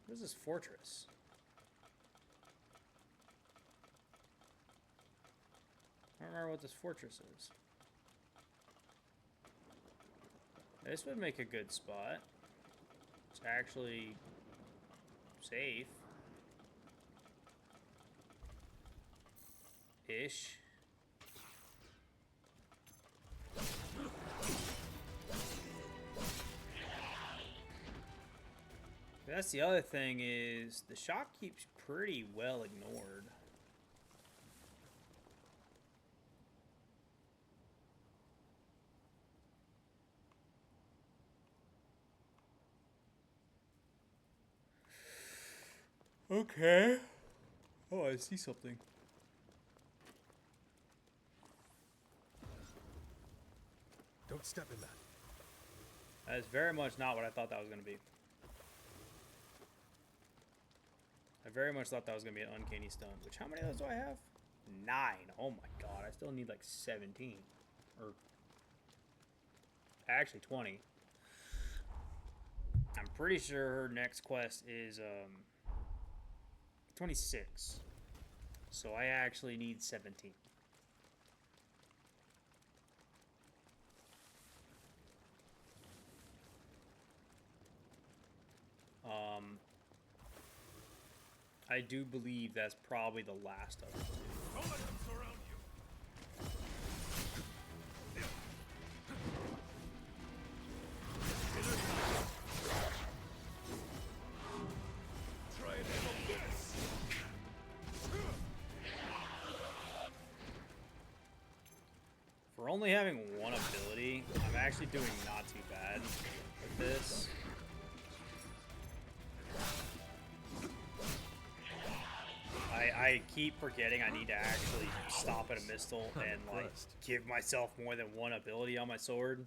What is this fortress? I don't remember what this fortress is. This would make a good spot. It's actually safe. Ish. That's the other thing is the shop keeps pretty well ignored. Okay. Oh, I see something. Don't step in that. That is very much not what I thought that was going to be. I very much thought that was going to be an uncanny stone. Which, how many of those do I have? 9. Oh my god, I still need like 17. Or, actually 20. I'm pretty sure her next quest is 26. So I actually need 17. I do believe that's probably the last of them. Don't let them surround you. Try and handle this. For only having one ability, I'm actually doing not too bad with this. I keep forgetting I need to actually stop at a missile and like give myself more than one ability on my sword.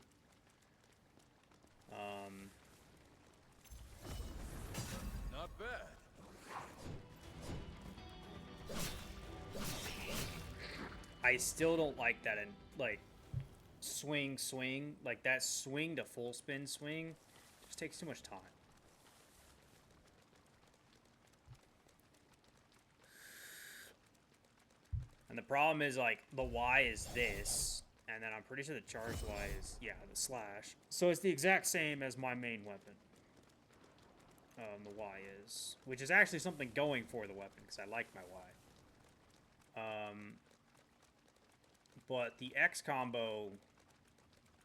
Not bad. I still don't like that in like swing, like that swing to full spin swing just takes too much time. And the problem is like the Y is this, and then I'm pretty sure the charged Y is, yeah, the slash. So it's the exact same as my main weapon. The Y is, which is actually something going for the weapon because I like my Y. But the X combo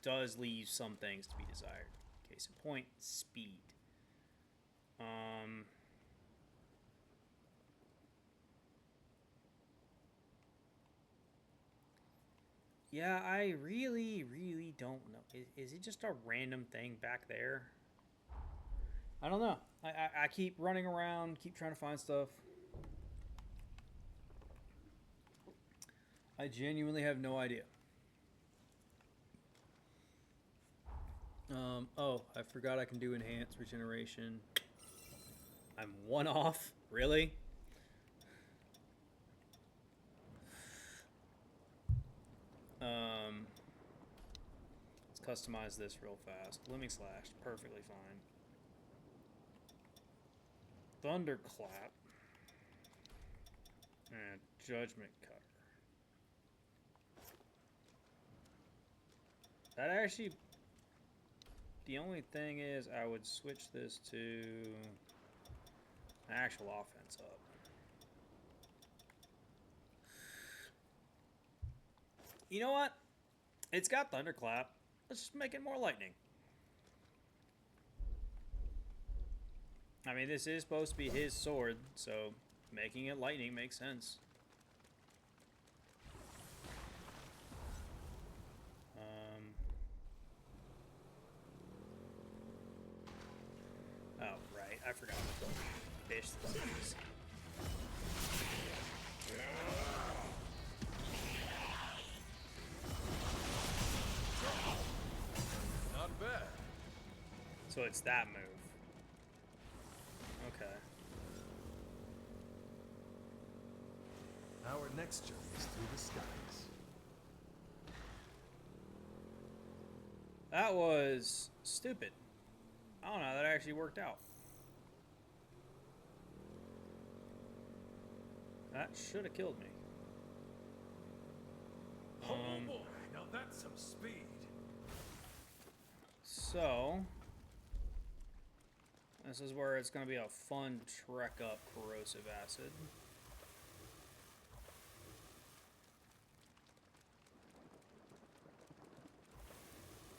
does leave some things to be desired. Case in point, speed. Yeah, I really, really don't know. Is it just a random thing back there? I don't know. I keep running around, keep trying to find stuff. I genuinely have no idea. Oh, I forgot I can do enhanced regeneration. I'm one off? Really? Let's customize this real fast. Liming Slash, perfectly fine. Thunderclap. And Judgment Cutter. That actually... The only thing is I would switch this to actual offense up. You know what? It's got Thunderclap. Let's just make it more lightning. I mean, this is supposed to be his sword, so making it lightning makes sense. Oh, right. I forgot what the fish this is. Not bad. So it's that move. Okay. Our next journey is through the skies. That was stupid. I don't know, that actually worked out. That should have killed me. Oh boy, now that's some speed. So, this is where it's going to be a fun trek up Corrosive Acid.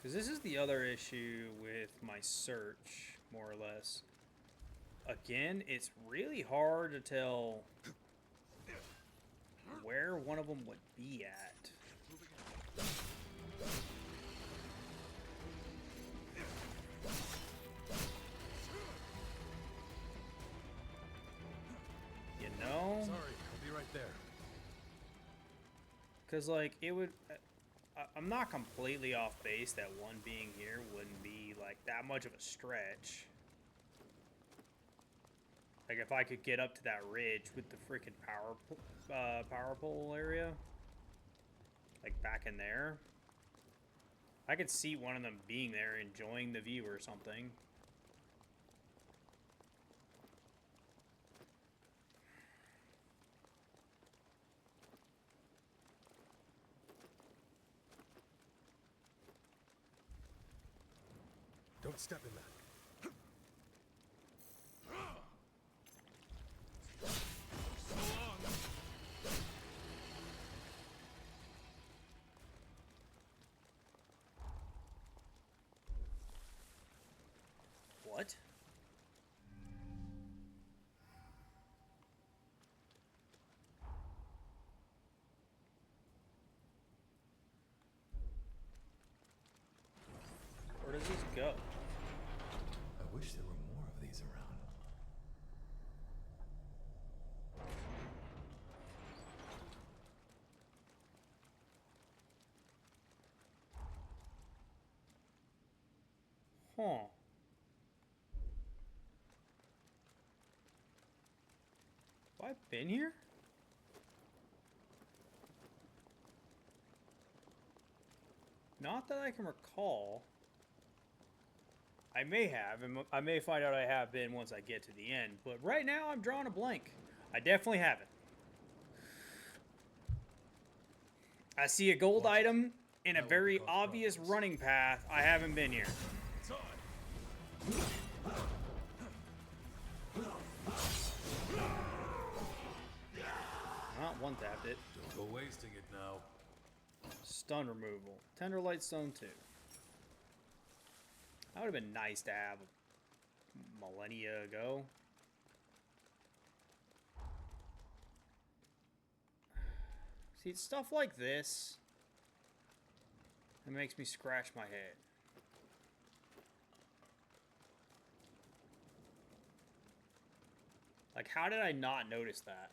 Because this is the other issue with my search, more or less. Again, it's really hard to tell where one of them would be at. You know? Sorry, I'll be right there. Because, like, it would... I'm not completely off base that one being here wouldn't be, like, that much of a stretch. Like, if I could get up to that ridge with the freaking power pole area, like, back in there, I could see one of them being there, enjoying the view or something. Don't step in that. What? Huh. Have I been here? Not that I can recall. I may have, and I may find out I have been once I get to the end. But right now, I'm drawing a blank. I definitely haven't. I see a gold item in a That will very cause obvious problems. running path. I haven't been here. Not one tapped it. Don't go wasting it now. Stun removal. Tender Light Stone 2. That would have been nice to have millennia ago. See, it's stuff like this that makes me scratch my head. Like, how did I not notice that?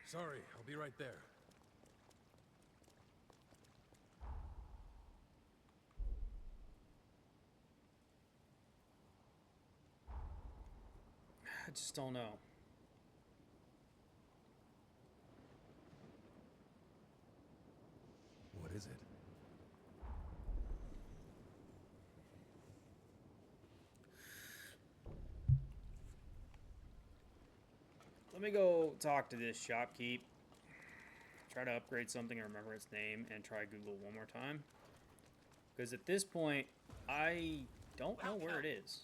Sorry, I'll be right there. I just don't know. What is it? Let me go talk to this shopkeep. Try to upgrade something and remember its name, and try Google one more time. Because at this point, I don't know where it is.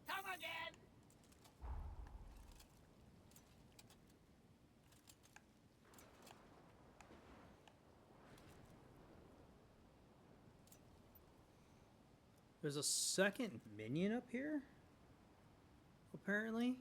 Come again! There's a second minion up here? apparently.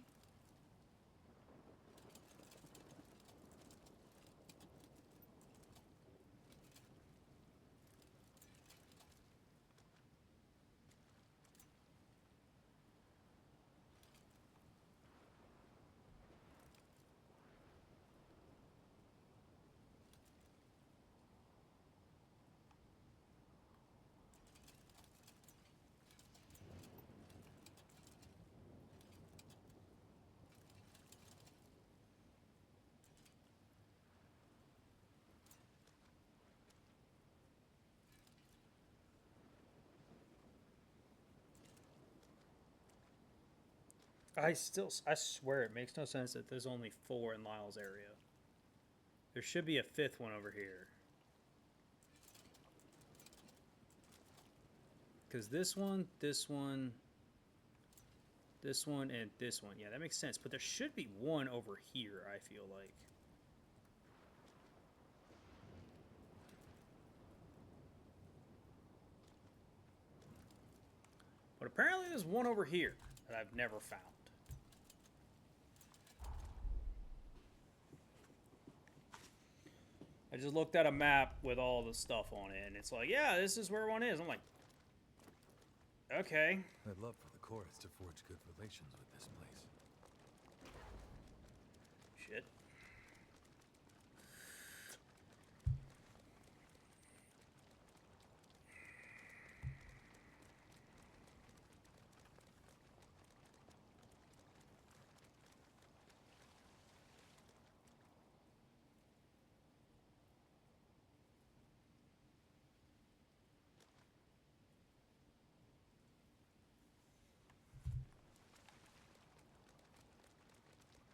I swear it makes no sense that there's only 4 in Lyle's area. There should be a 5th one over here. Because this one, and this one. Yeah, that makes sense. But there should be one over here, I feel like. But apparently there's one over here that I've never found. I just looked at a map with all the stuff on it, and it's like, yeah, this is where one is. I'm like, okay. I'd love for the chorus to forge good relations with this place. Shit.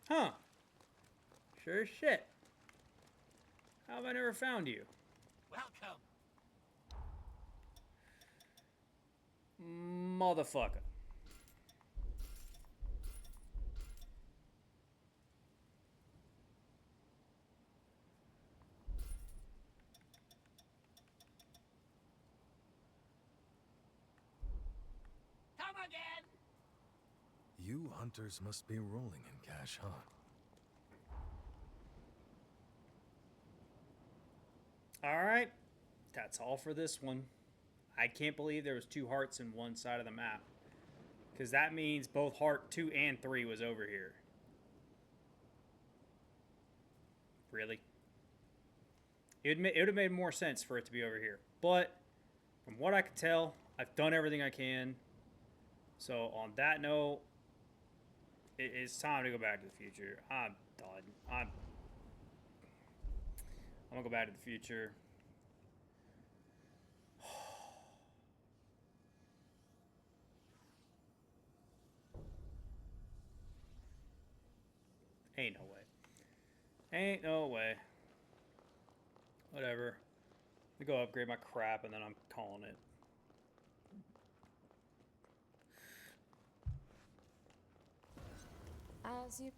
Huh. Sure as shit. How have I never found you? Welcome. Motherfucker. Come again. You hunters must be rolling in cash, huh? Alright. That's all for this one. I can't believe there was 2 hearts in one side of the map. Because that means both heart 2 and 3 was over here. Really? It would have made more sense for it to be over here. But, from what I can tell, I've done everything I can. So, on that note, it's time to go back to the future. I'm done. I'm gonna go back to the future. Ain't no way. Ain't no way. Whatever. Let me go upgrade my crap and then I'm calling it. As you...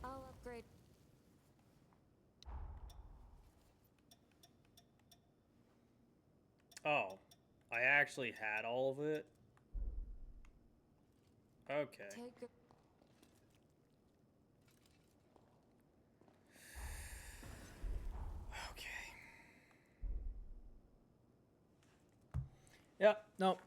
I'll upgrade. Oh, I actually had all of it? Okay. Take a... Okay. Yep, nope.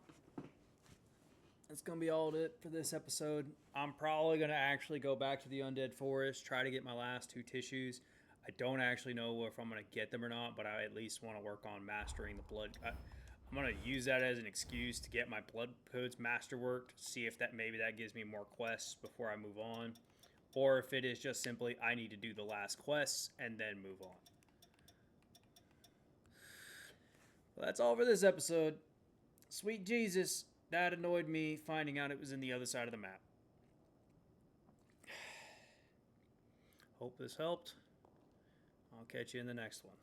That's gonna be all it for this episode. I'm probably gonna actually go back to the Undead Forest, try to get my last 2 tissues. I don't actually know if I'm gonna get them or not, but I at least want to work on mastering the blood. I'm gonna use that as an excuse to get my blood codes masterworked, see if maybe that gives me more quests before I move on, or if it is just simply I need to do the last quests and then move on. Well, that's all for this episode. Sweet Jesus, that annoyed me finding out it was in the other side of the map. Hope this helped. I'll catch you in the next one.